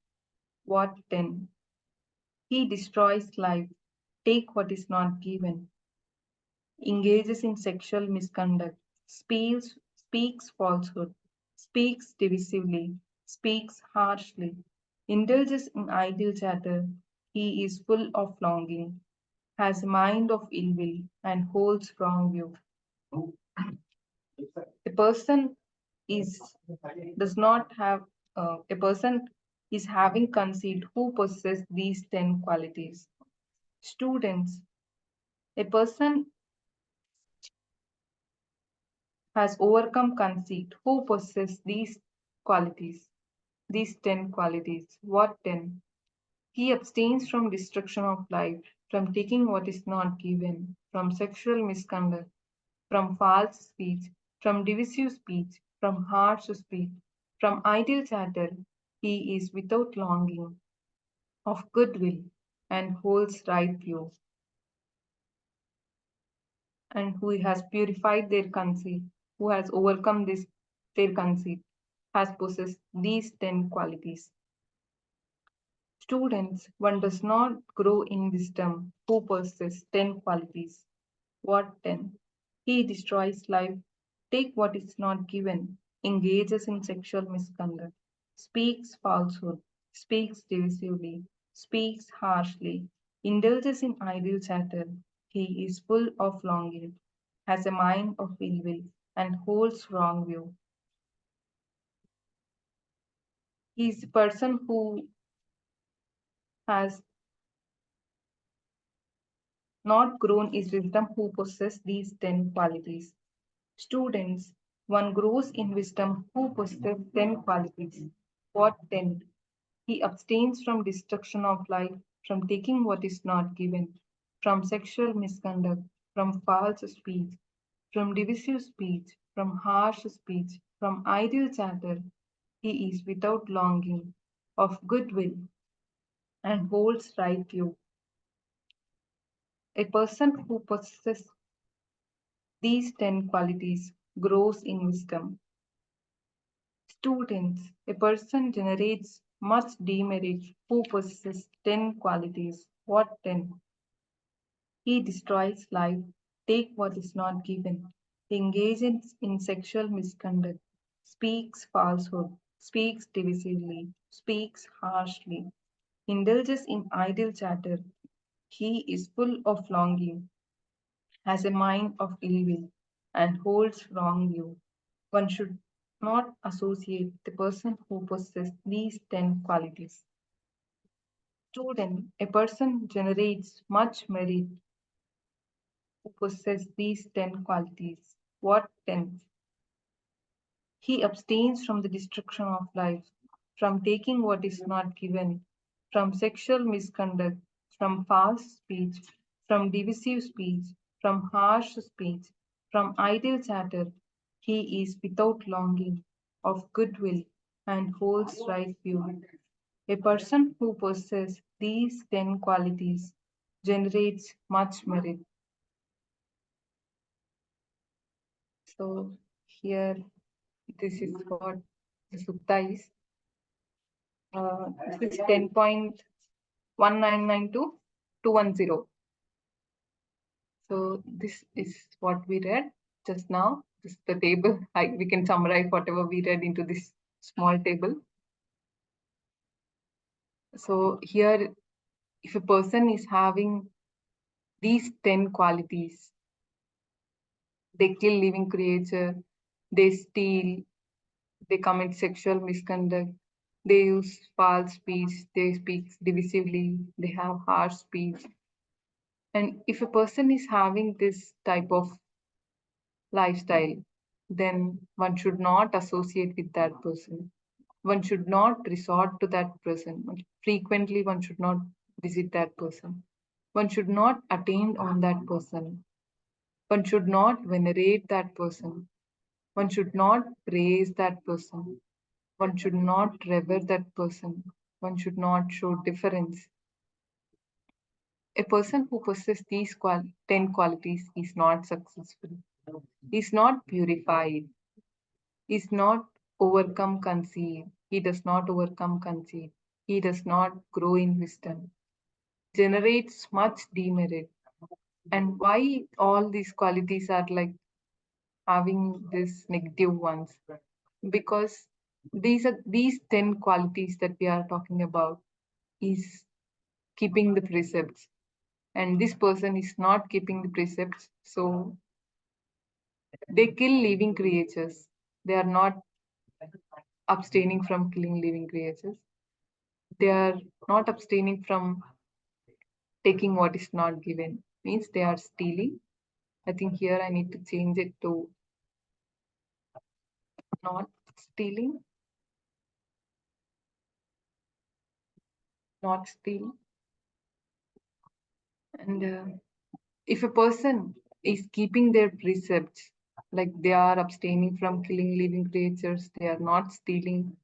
What 10? He destroys life, take what is not given, engages in sexual misconduct, speaks falsehood, speaks divisively, speaks harshly, indulges in idle chatter. He is full of longing, has a mind of ill will, and holds wrong view. A person is does not have A person is having conceit who possesses these 10 qualities. Students, a person has overcome conceit who possesses qualities, these 10 qualities. What 10? He abstains from destruction of life, from taking what is not given, from sexual misconduct, from false speech, from divisive speech, from harsh speech, from idle chatter. He is without longing, of good will, and holds right view, and who has purified their conceit, who has overcome their conceit, has possessed these 10 qualities. Students, one does not grow in wisdom who possesses 10 qualities. What 10? He destroys life, take what is not given, engages in sexual misconduct, speaks falsehood, speaks divisively, speaks harshly, indulges in idle chatter. He is full of longing, has a mind of ill will, and holds wrong view. He is a person who has not grown in wisdom who possess these 10 qualities. Students, one grows in wisdom who possesses 10 qualities. What 10? He abstains from destruction of life, from taking what is not given, from sexual misconduct, from false speech, from divisive speech, from harsh speech, from idle chatter. He is without longing, of good will, and holds right view. A person who possesses these 10 qualities grows in wisdom. Students, a person generates much demerit who possesses 10 qualities. What 10? He destroys life, take what is not given, engages in sexual misconduct, speaks falsehood, speaks divisively, speaks harshly, indulges in idle chatter. He is full of longing, has a mind of ill will, and holds wrong view. One should not associate the person who possesses these 10 qualities. Student, a person generates much merit who possesses these 10 qualities. What 10? He abstains from the destruction of life, from taking what is not given, from sexual misconduct, from false speech, from divisive speech, from harsh speech, from idle chatter. He is without longing, of goodwill, and holds right view. A person who possesses these 10 qualities generates much merit. So, here, this is what the sutta is. This is 10.1992-210. So this is what we read just now. This is the table. We can summarize whatever we read into this small table. So here, if a person is having these 10 qualities, they kill living creature, they steal, they commit sexual misconduct, they use false speech, they speak divisively, they have harsh speech. And if a person is having this type of lifestyle, then one should not associate with that person. One should not resort to that person. Frequently, one should not visit that person. One should not attain on that person. One should not venerate that person. One should not praise that person. One should not revere that person. One should not show deference. A person who possesses these 10 qualities is not successful, is not purified, is not overcome conceit. He does not overcome conceit. He does not grow in wisdom, generates much demerit. And why all these qualities are like having these negative ones? Because these 10 qualities that we are talking about is keeping the precepts. And this person is not keeping the precepts, so they kill living creatures. They are not abstaining from killing living creatures. They are not abstaining from taking what is not given. Means they are stealing. I think here I need to change it to not stealing, not stealing. And if a person is keeping their precepts, like they are abstaining from killing living creatures, they are not stealing,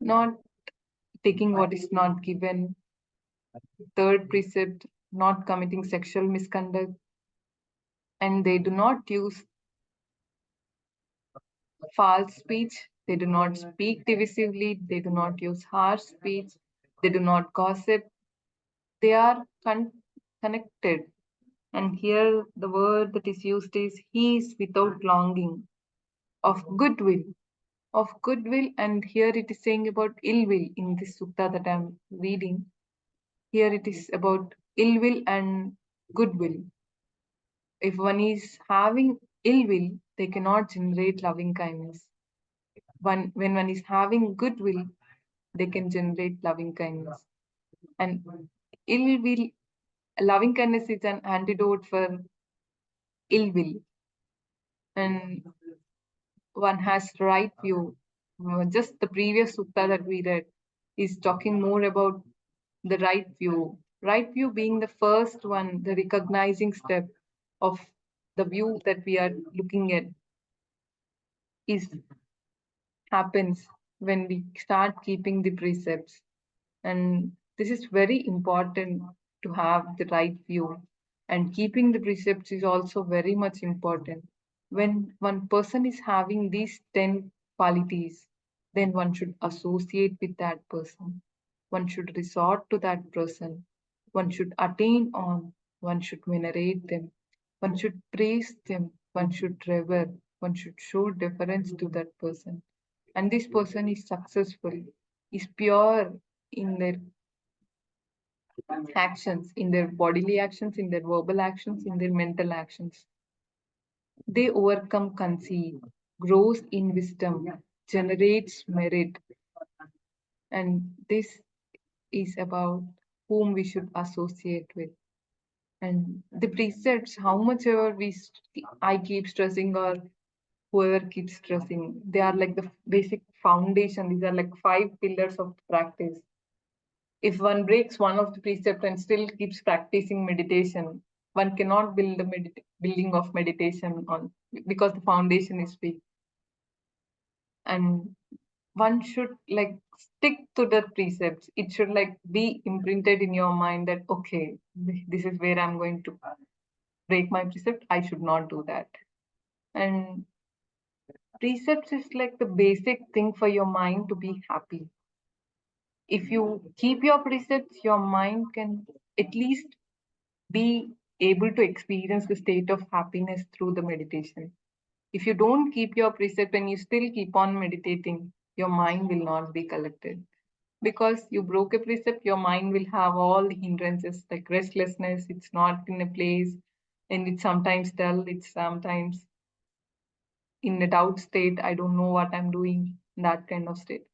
not taking what is not given. Third precept, not committing sexual misconduct, and they do not use false speech, they do not speak divisively, they do not use harsh speech, they do not gossip, they are connected. And here the word that is used is he is without longing, of goodwill, of goodwill. And here it is saying about ill will in this sutta that I'm reading. Here it is about ill will and goodwill. If one is having ill will, they cannot generate loving kindness. When one is having goodwill, they can generate loving kindness. And ill will, loving kindness is an antidote for ill will. And one has right view. Just the previous sutta that we read is talking more about the right view. Right view being the first one, the recognizing step of the view that we are looking at is happens when we start keeping the precepts. And this is very important to have the right view. And keeping the precepts is also very much important. When one person is having these 10 qualities, then one should associate with that person. One should resort to that person. One should attain on. One should venerate them. One should praise them. One should revere. One should show deference to that person. And this person is successful. is pure in their actions, in their bodily actions, in their verbal actions, in their mental actions. They overcome conceit, grows in wisdom, generates merit, and this is about whom we should associate with. And the precepts, how much ever I keep stressing or whoever keeps stressing, they are like the basic foundation. These are like 5 pillars of practice. If one breaks one of the precepts and still keeps practicing meditation, one cannot build the building of meditation on, because the foundation is weak. And one should like stick to the precepts. It should like be imprinted in your mind that okay, this is where I'm going to break my precept. I should not do that. And precepts is like the basic thing for your mind to be happy. If you keep your precepts, your mind can at least be able to experience the state of happiness through the meditation. If you don't keep your precept and you still keep on meditating, your mind will not be collected. Because you broke a precept, your mind will have all the hindrances like restlessness, it's not in a place, and it's sometimes dull, it's sometimes in a doubt state, I don't know what I'm doing, that kind of state.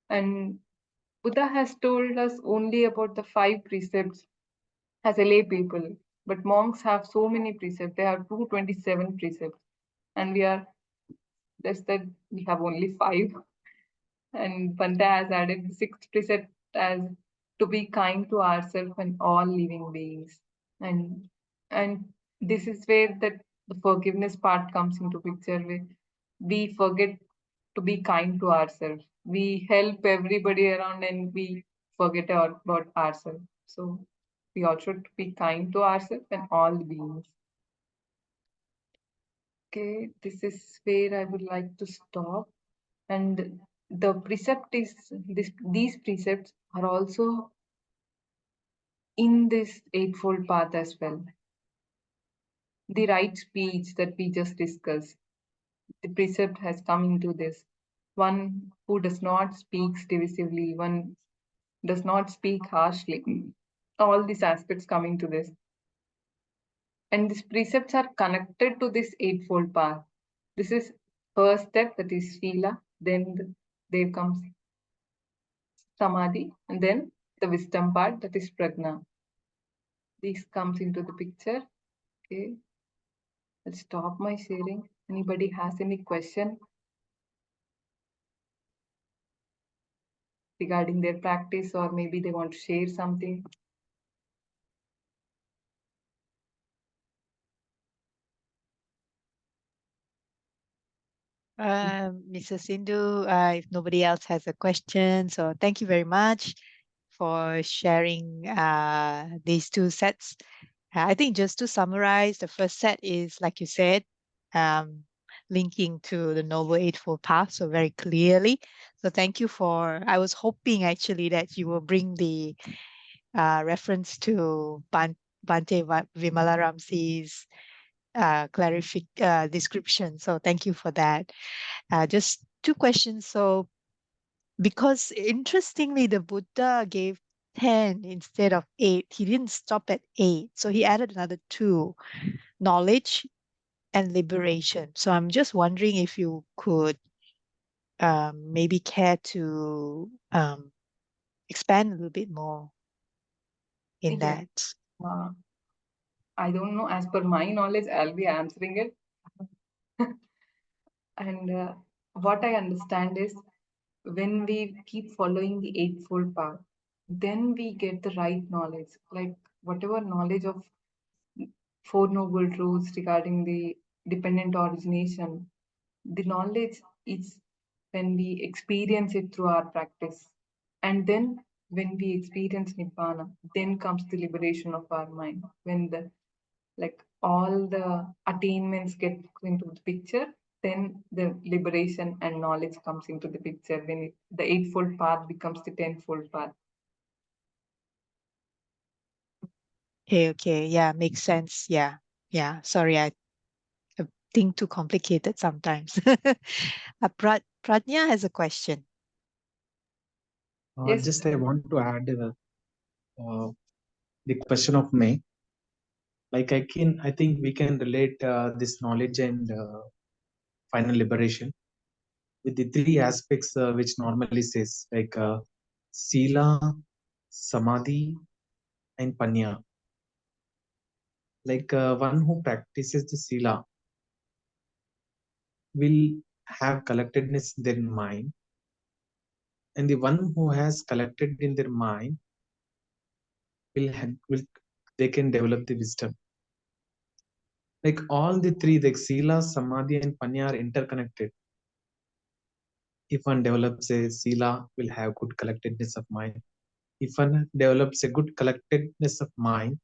And Buddha has told us only about the 5 precepts as a lay people, but monks have so many precepts. They have 227 precepts, and we are just that we have only 5. And Bante has added the 6th precept as to be kind to ourselves and all living beings. And this is where that the forgiveness part comes into picture. Where we forget to be kind to ourselves. We help everybody around and we forget about ourselves. So we also should be kind to ourselves and all beings. Okay, this is where I would like to stop. And the precept is these precepts are also in this eightfold path as well. The right speech that we just discussed, the precept has come into this. One who does not speak divisively, one does not speak harshly. All these aspects coming to this. And these precepts are connected to this eightfold path. This is first step, that is Sila. Then there comes Samadhi, and then the wisdom part, that is Prajna. This comes into the picture. Okay, I'll stop my sharing. Anybody has any question regarding their practice, or maybe they want to share something? Mrs. Sindhu, if nobody else has a question, so thank you very much for sharing these 2 sets. I think just to summarize, the first set is, like you said, um, linking to the Noble Eightfold Path, so very clearly. So thank you for, I was hoping actually that you will bring the reference to Bhante Vimalaramsi's description. So thank you for that. Just 2 questions. So, because interestingly, the Buddha gave 10 instead of 8. He didn't stop at 8. So he added another 2, knowledge and liberation. So I'm just wondering if you could maybe care to expand a little bit more in Yeah. that. Uh, I don't know. As per my knowledge, I'll be answering it. And what I understand is when we keep following the eightfold path, then we get the right knowledge. Like whatever knowledge of Four Noble Truths regarding the dependent origination, the knowledge is when we experience it through our practice. And then when we experience Nibbana, then comes the liberation of our mind. When the like all the attainments get into the picture, then the liberation and knowledge comes into the picture. When the eightfold path becomes the tenfold path. Okay, okay. Yeah, makes sense. Yeah. Yeah. Sorry, I think too complicated sometimes. Prajna has a question. Yes, Just I want to add uh, the question of May. Like I think we can relate this knowledge and final liberation with the three aspects which normally says like sila, samadhi, and panya. Like one who practices the sila will have collectedness in their mind, and the one who has collected in their mind will they can develop the wisdom. Like all the three, like sila, samadhi, and panya are interconnected. If one develops a sila, will have good collectedness of mind. If one develops a good collectedness of mind,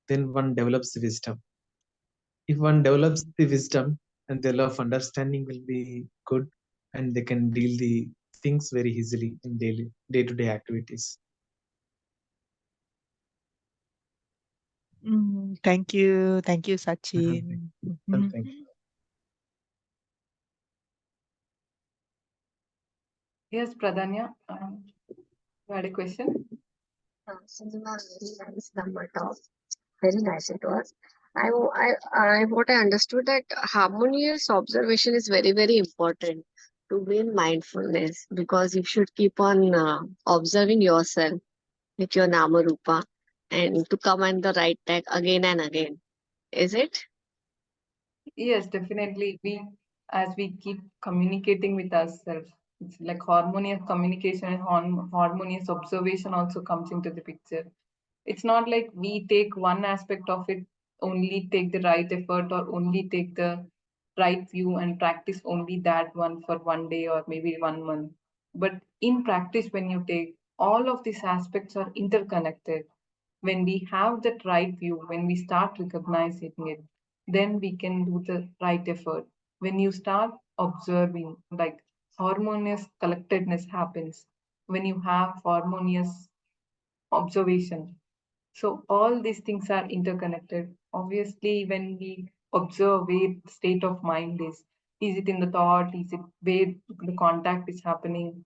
then one develops the wisdom. If one develops the wisdom, and their love understanding will be good, and they can deal the things very easily in daily day-to-day activities. Thank you. Thank you, Mhm. Sachin. Well, Mhm. thank yes, Pradanya, you had a question? Cinema very nice number talk. Very nice it was. What I understood that harmonious observation is very, very important to be in mindfulness because you should keep on observing yourself with your nama rupa and to come on the right track again and again. Is it? Yes, definitely. As we keep communicating with ourselves, it's like harmonious communication and harmonious observation also comes into the picture. It's not like we take one aspect of it, only take the right effort, or only take the right view and practice only that one for one day or maybe 1 month. But in practice, when you take all of these aspects are interconnected. When we have that right view, when we start recognizing it, then we can do the right effort. When you start observing, like harmonious collectedness happens when you have harmonious observation. So all these things are interconnected. Obviously, when we observe where the state of mind is it in the thought? Is it where the contact is happening?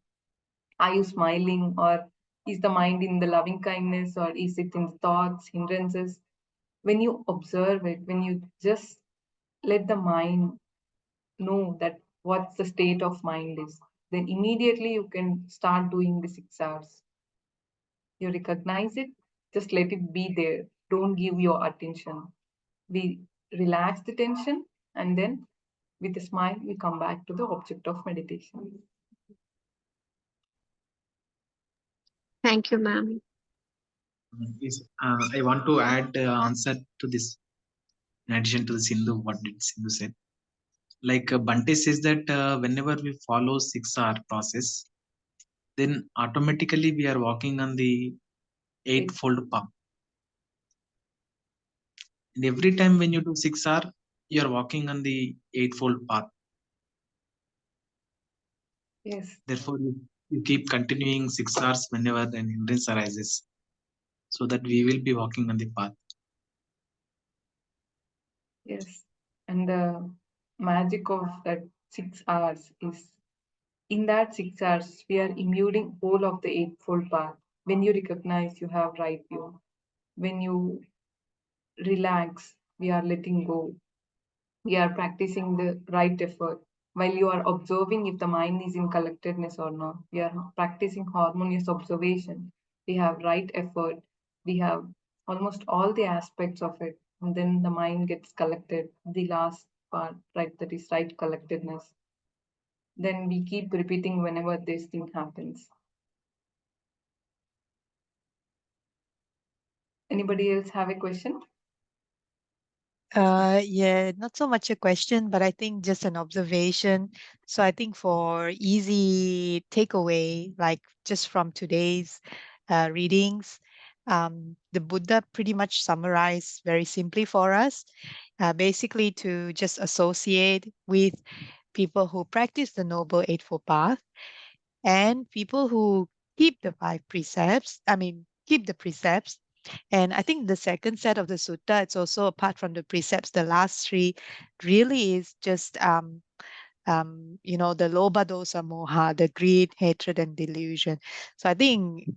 Are you smiling, or is the mind in the loving kindness, or is it in the thoughts, hindrances? When you observe it, when you just let the mind know that what's the state of mind is, then immediately you can start doing the 6 hours. You recognize it, just let it be there. Don't give your attention. We relax the tension, and then with a smile, we come back to the object of meditation. Thank you, ma'am. Yes, I want to add answer to this in addition to the Sindhu. What did Sindhu said? Like Bante says that whenever we follow 6 hour process, then automatically we are walking on the It, eightfold path. And every time when you do 6 hour, you are walking on the eightfold path. yes, Therefore, you keep continuing 6 hours whenever an hindrance arises, so that we will be walking on the path. yes. And the magic of that 6 hours is in that 6 hours, we are imbuing whole of the eightfold path. When you recognize you have right view, when you relax, we are letting go. We are practicing the right effort. While you are observing if the mind is in collectedness or not, we are practicing harmonious observation. We have right effort. We have almost all the aspects of it. And then the mind gets collected. The last part, right, that is right collectedness. Then we keep repeating whenever this thing happens. Anybody else have a question? Yeah, not so much a question, but I think just an observation. So I think for easy takeaway, like just from today's readings, the Buddha pretty much summarized very simply for us, basically to just associate with people who practice the Noble Eightfold Path and people who keep the five precepts. I mean, keep the precepts. And I think the second set of the sutta, it's also apart from the precepts, the last three really is just the lobha dosa moha, the greed, hatred, and delusion. So I think,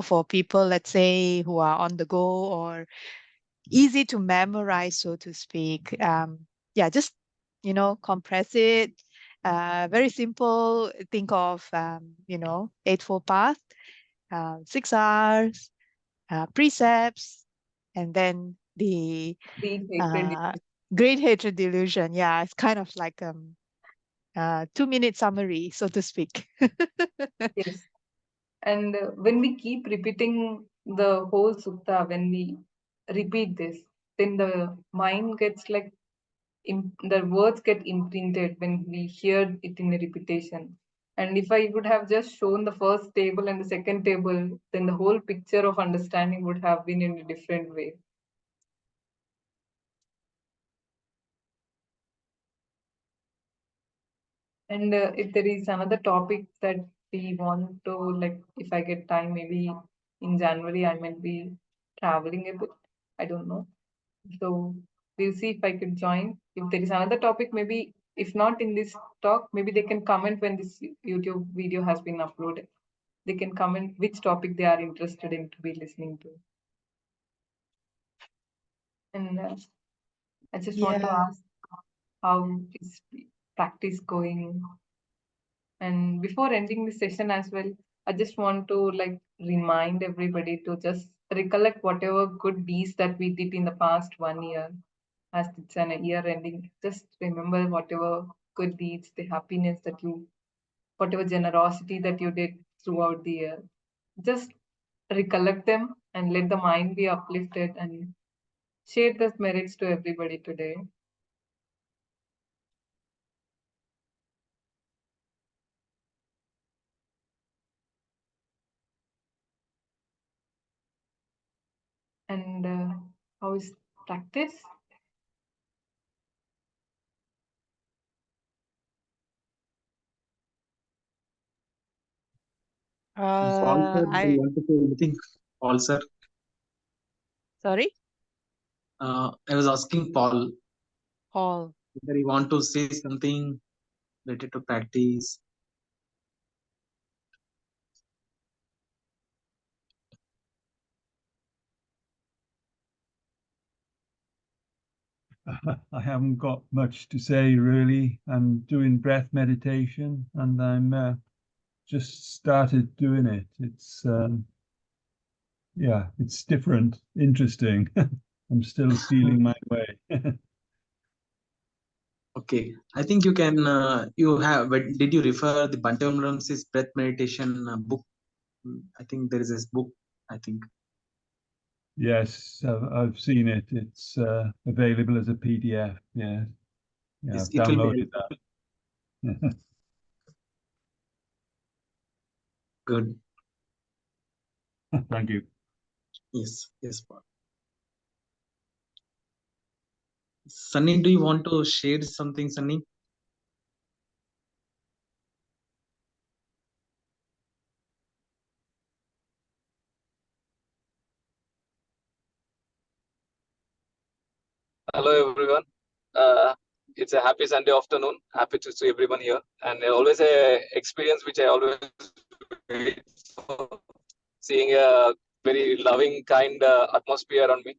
for people, let's say, who are on the go or easy to memorize, so to speak, yeah, just, compress it. Very simple. Think of, Eightfold Path, 6 R's, precepts, and then the Greed, hatred. great hatred delusion. Yeah, it's kind of like 2-minute summary, so to speak. Yes. And when we keep repeating the whole sutta, when we repeat this, then the mind gets like the words get imprinted when we hear it in a repetition. And if I would have just shown the first table and the second table, then the whole picture of understanding would have been in a different way. And if there is another topic that we want to, like, if I get time, maybe in January, I might be traveling a bit. I don't know. So we'll see if I could join. If there is another topic, maybe if not in this talk, maybe they can comment when this YouTube video has been uploaded. They can comment which topic they are interested in to be listening to. And I just want to Yeah. ask, how is practice going? And before ending the session as well, I just want to like remind everybody to just recollect whatever good deeds that we did in the past 1 year. As it's an year ending, just remember whatever good deeds, the happiness that you, whatever generosity that you did throughout the year. Just recollect them and let the mind be uplifted and share those merits to everybody today. And how is practice? Paul sir, do you I want to say anything? Paul sir, Sorry, I was asking Paul Paul. whether he want to say something related to practice. I haven't got much to say really. I'm doing breath meditation and I'm just started doing it. It's yeah, it's different, interesting. I'm still feeling my way. Okay, I think you can. You have. But did you refer the Bhante Ramsey's breath meditation book? I think there is this book. I think. Yes, I've seen it. It's available as a PDF. Yeah, yeah, Yes, I've it will be downloaded helpful. that. Good. Thank you. Yes, yes, Paul. Sunny, do you want to share something, Sunny? Hello, everyone. Uh, it's a happy Sunday afternoon. Happy to see everyone here, and always a experience which I always wait for. Seeing a very loving, kind atmosphere around me.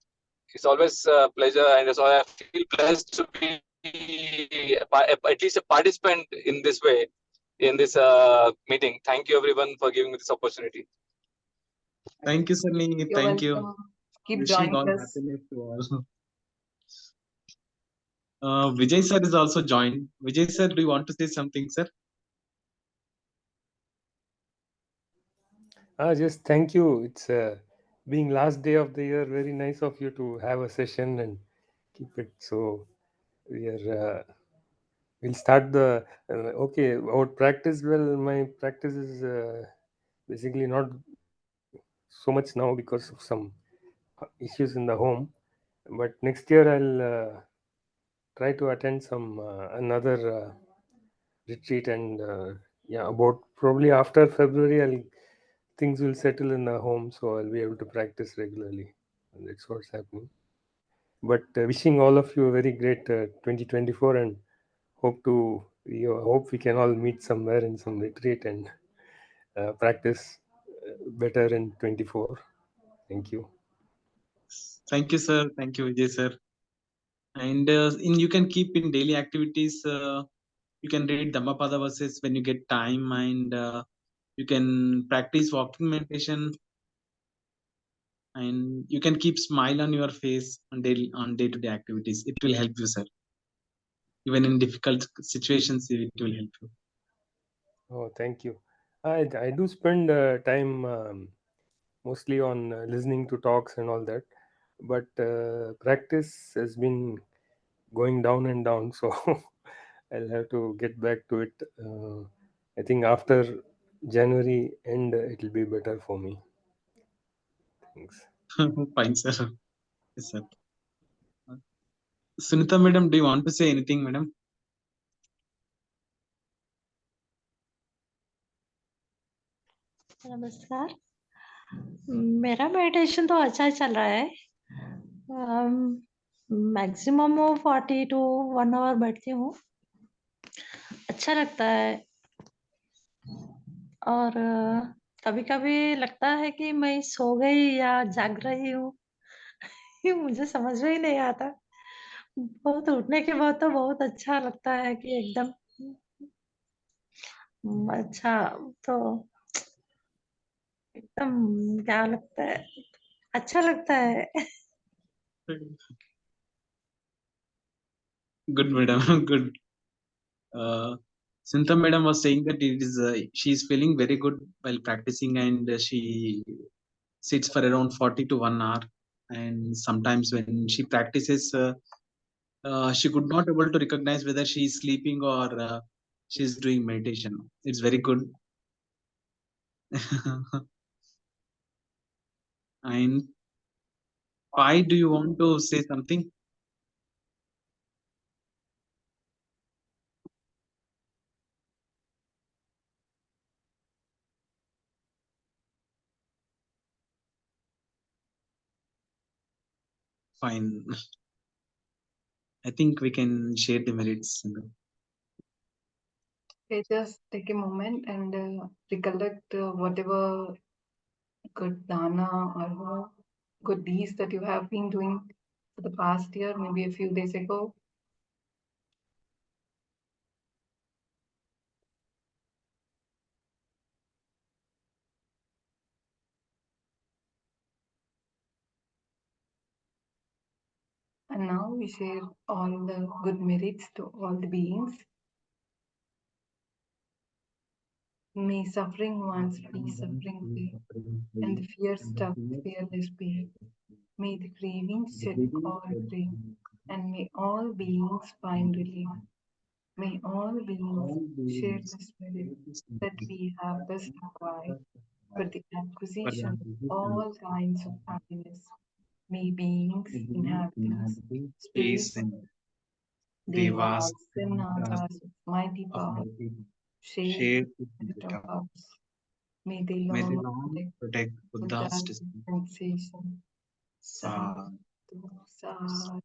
It's always a pleasure, and so I feel blessed to be at least a participant in this way in this meeting. Thank you, everyone, for giving me this opportunity. Thank you, Sunny. You're Thank you. welcome. Keep Wishing joining all us. happiness to all. Vijay sir is also joined. Vijay sir, do you want to say something, sir? Just thank you. It's being last day of the year. Very nice of you to have a session and keep it. So we are. We'll start the. Okay, about practice. Well, my practice is basically not so much now because of some issues in the home. But next year I'll try to attend some another retreat and yeah, about probably after February things will settle in the home, so I'll be able to practice regularly. And that's what's happening. But wishing all of you a very great 2024 and hope to we hope we can all meet somewhere in some retreat and practice better in 24. Thank you. Thank you, sir. Thank you, Vijay, sir. And you can keep in daily activities. You can read Dhammapada verses when you get time, and you can practice walking meditation, and you can keep smile on your face on day-to-day activities. It will help you, sir. Even in difficult situations, it will help you. Oh, thank you. I do spend time mostly on listening to talks and all that, but practice has been going down and down, so I'll have to get back to it. I think after January end, it'll be better for me. Thanks. Fine, sir. Yes, sir. Sunita madam, do you want to say anything, madam? नमस्कार। मेरा meditation तो अच्छा ही चल रहा है। Maximum 40 to 1 hour बैठती हूँ। अच्छा लगता है। और कभी-कभी लगता है कि मैं सो गई या जाग रही हूँ। ये मुझे समझ में ही नहीं आता। बहुत उठने के बाद तो बहुत अच्छा लगता है कि एकदम अच्छा तो एकदम क्या लगता है, अच्छा लगता है। Good, madam. Good. Sunita madam was saying that it is she is feeling very good while practicing, and she sits for around 40 to 1 hour. And sometimes when she practices, she could not able to recognize whether she is sleeping or she is doing meditation. It's very good. And Pai, do you want to say something? Fine. I think we can share the merits. Okay, just take a moment and recollect whatever good dana or good deeds that you have been doing for the past year, maybe a few days ago. And now we share all the good merits to all the beings. May suffering ones be suffering free, and the fear stuck fearless be. May the cravings set all free, and may all beings find relief. May all beings share the spirit that we have thus acquired for the acquisition of all kinds of happiness. May beings inhabiting space, devas, and nagas of mighty power share the spirit of us. May they long protect Buddha's dispensation. Sadhu, sadhu,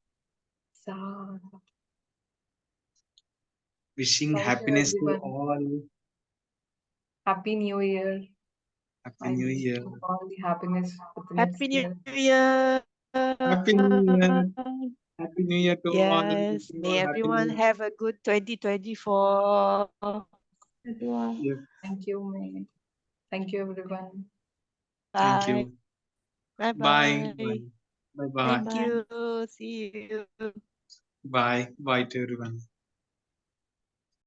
sadhu. Wishing Thank you, happiness to everyone. all. Happy New Year. Happy New wish Year. you all the happiness for the next Happy New year. Year. Happy New Year. Happy New Year to all. Yes, Wishing may all everyone happiness. have a good 2024. everyone. Yes. Thank you, May. Thank you, everyone. Thank Bye. you. Bye Bye. bye. Bye. Bye. Thank you. See you. Bye. Bye to everyone.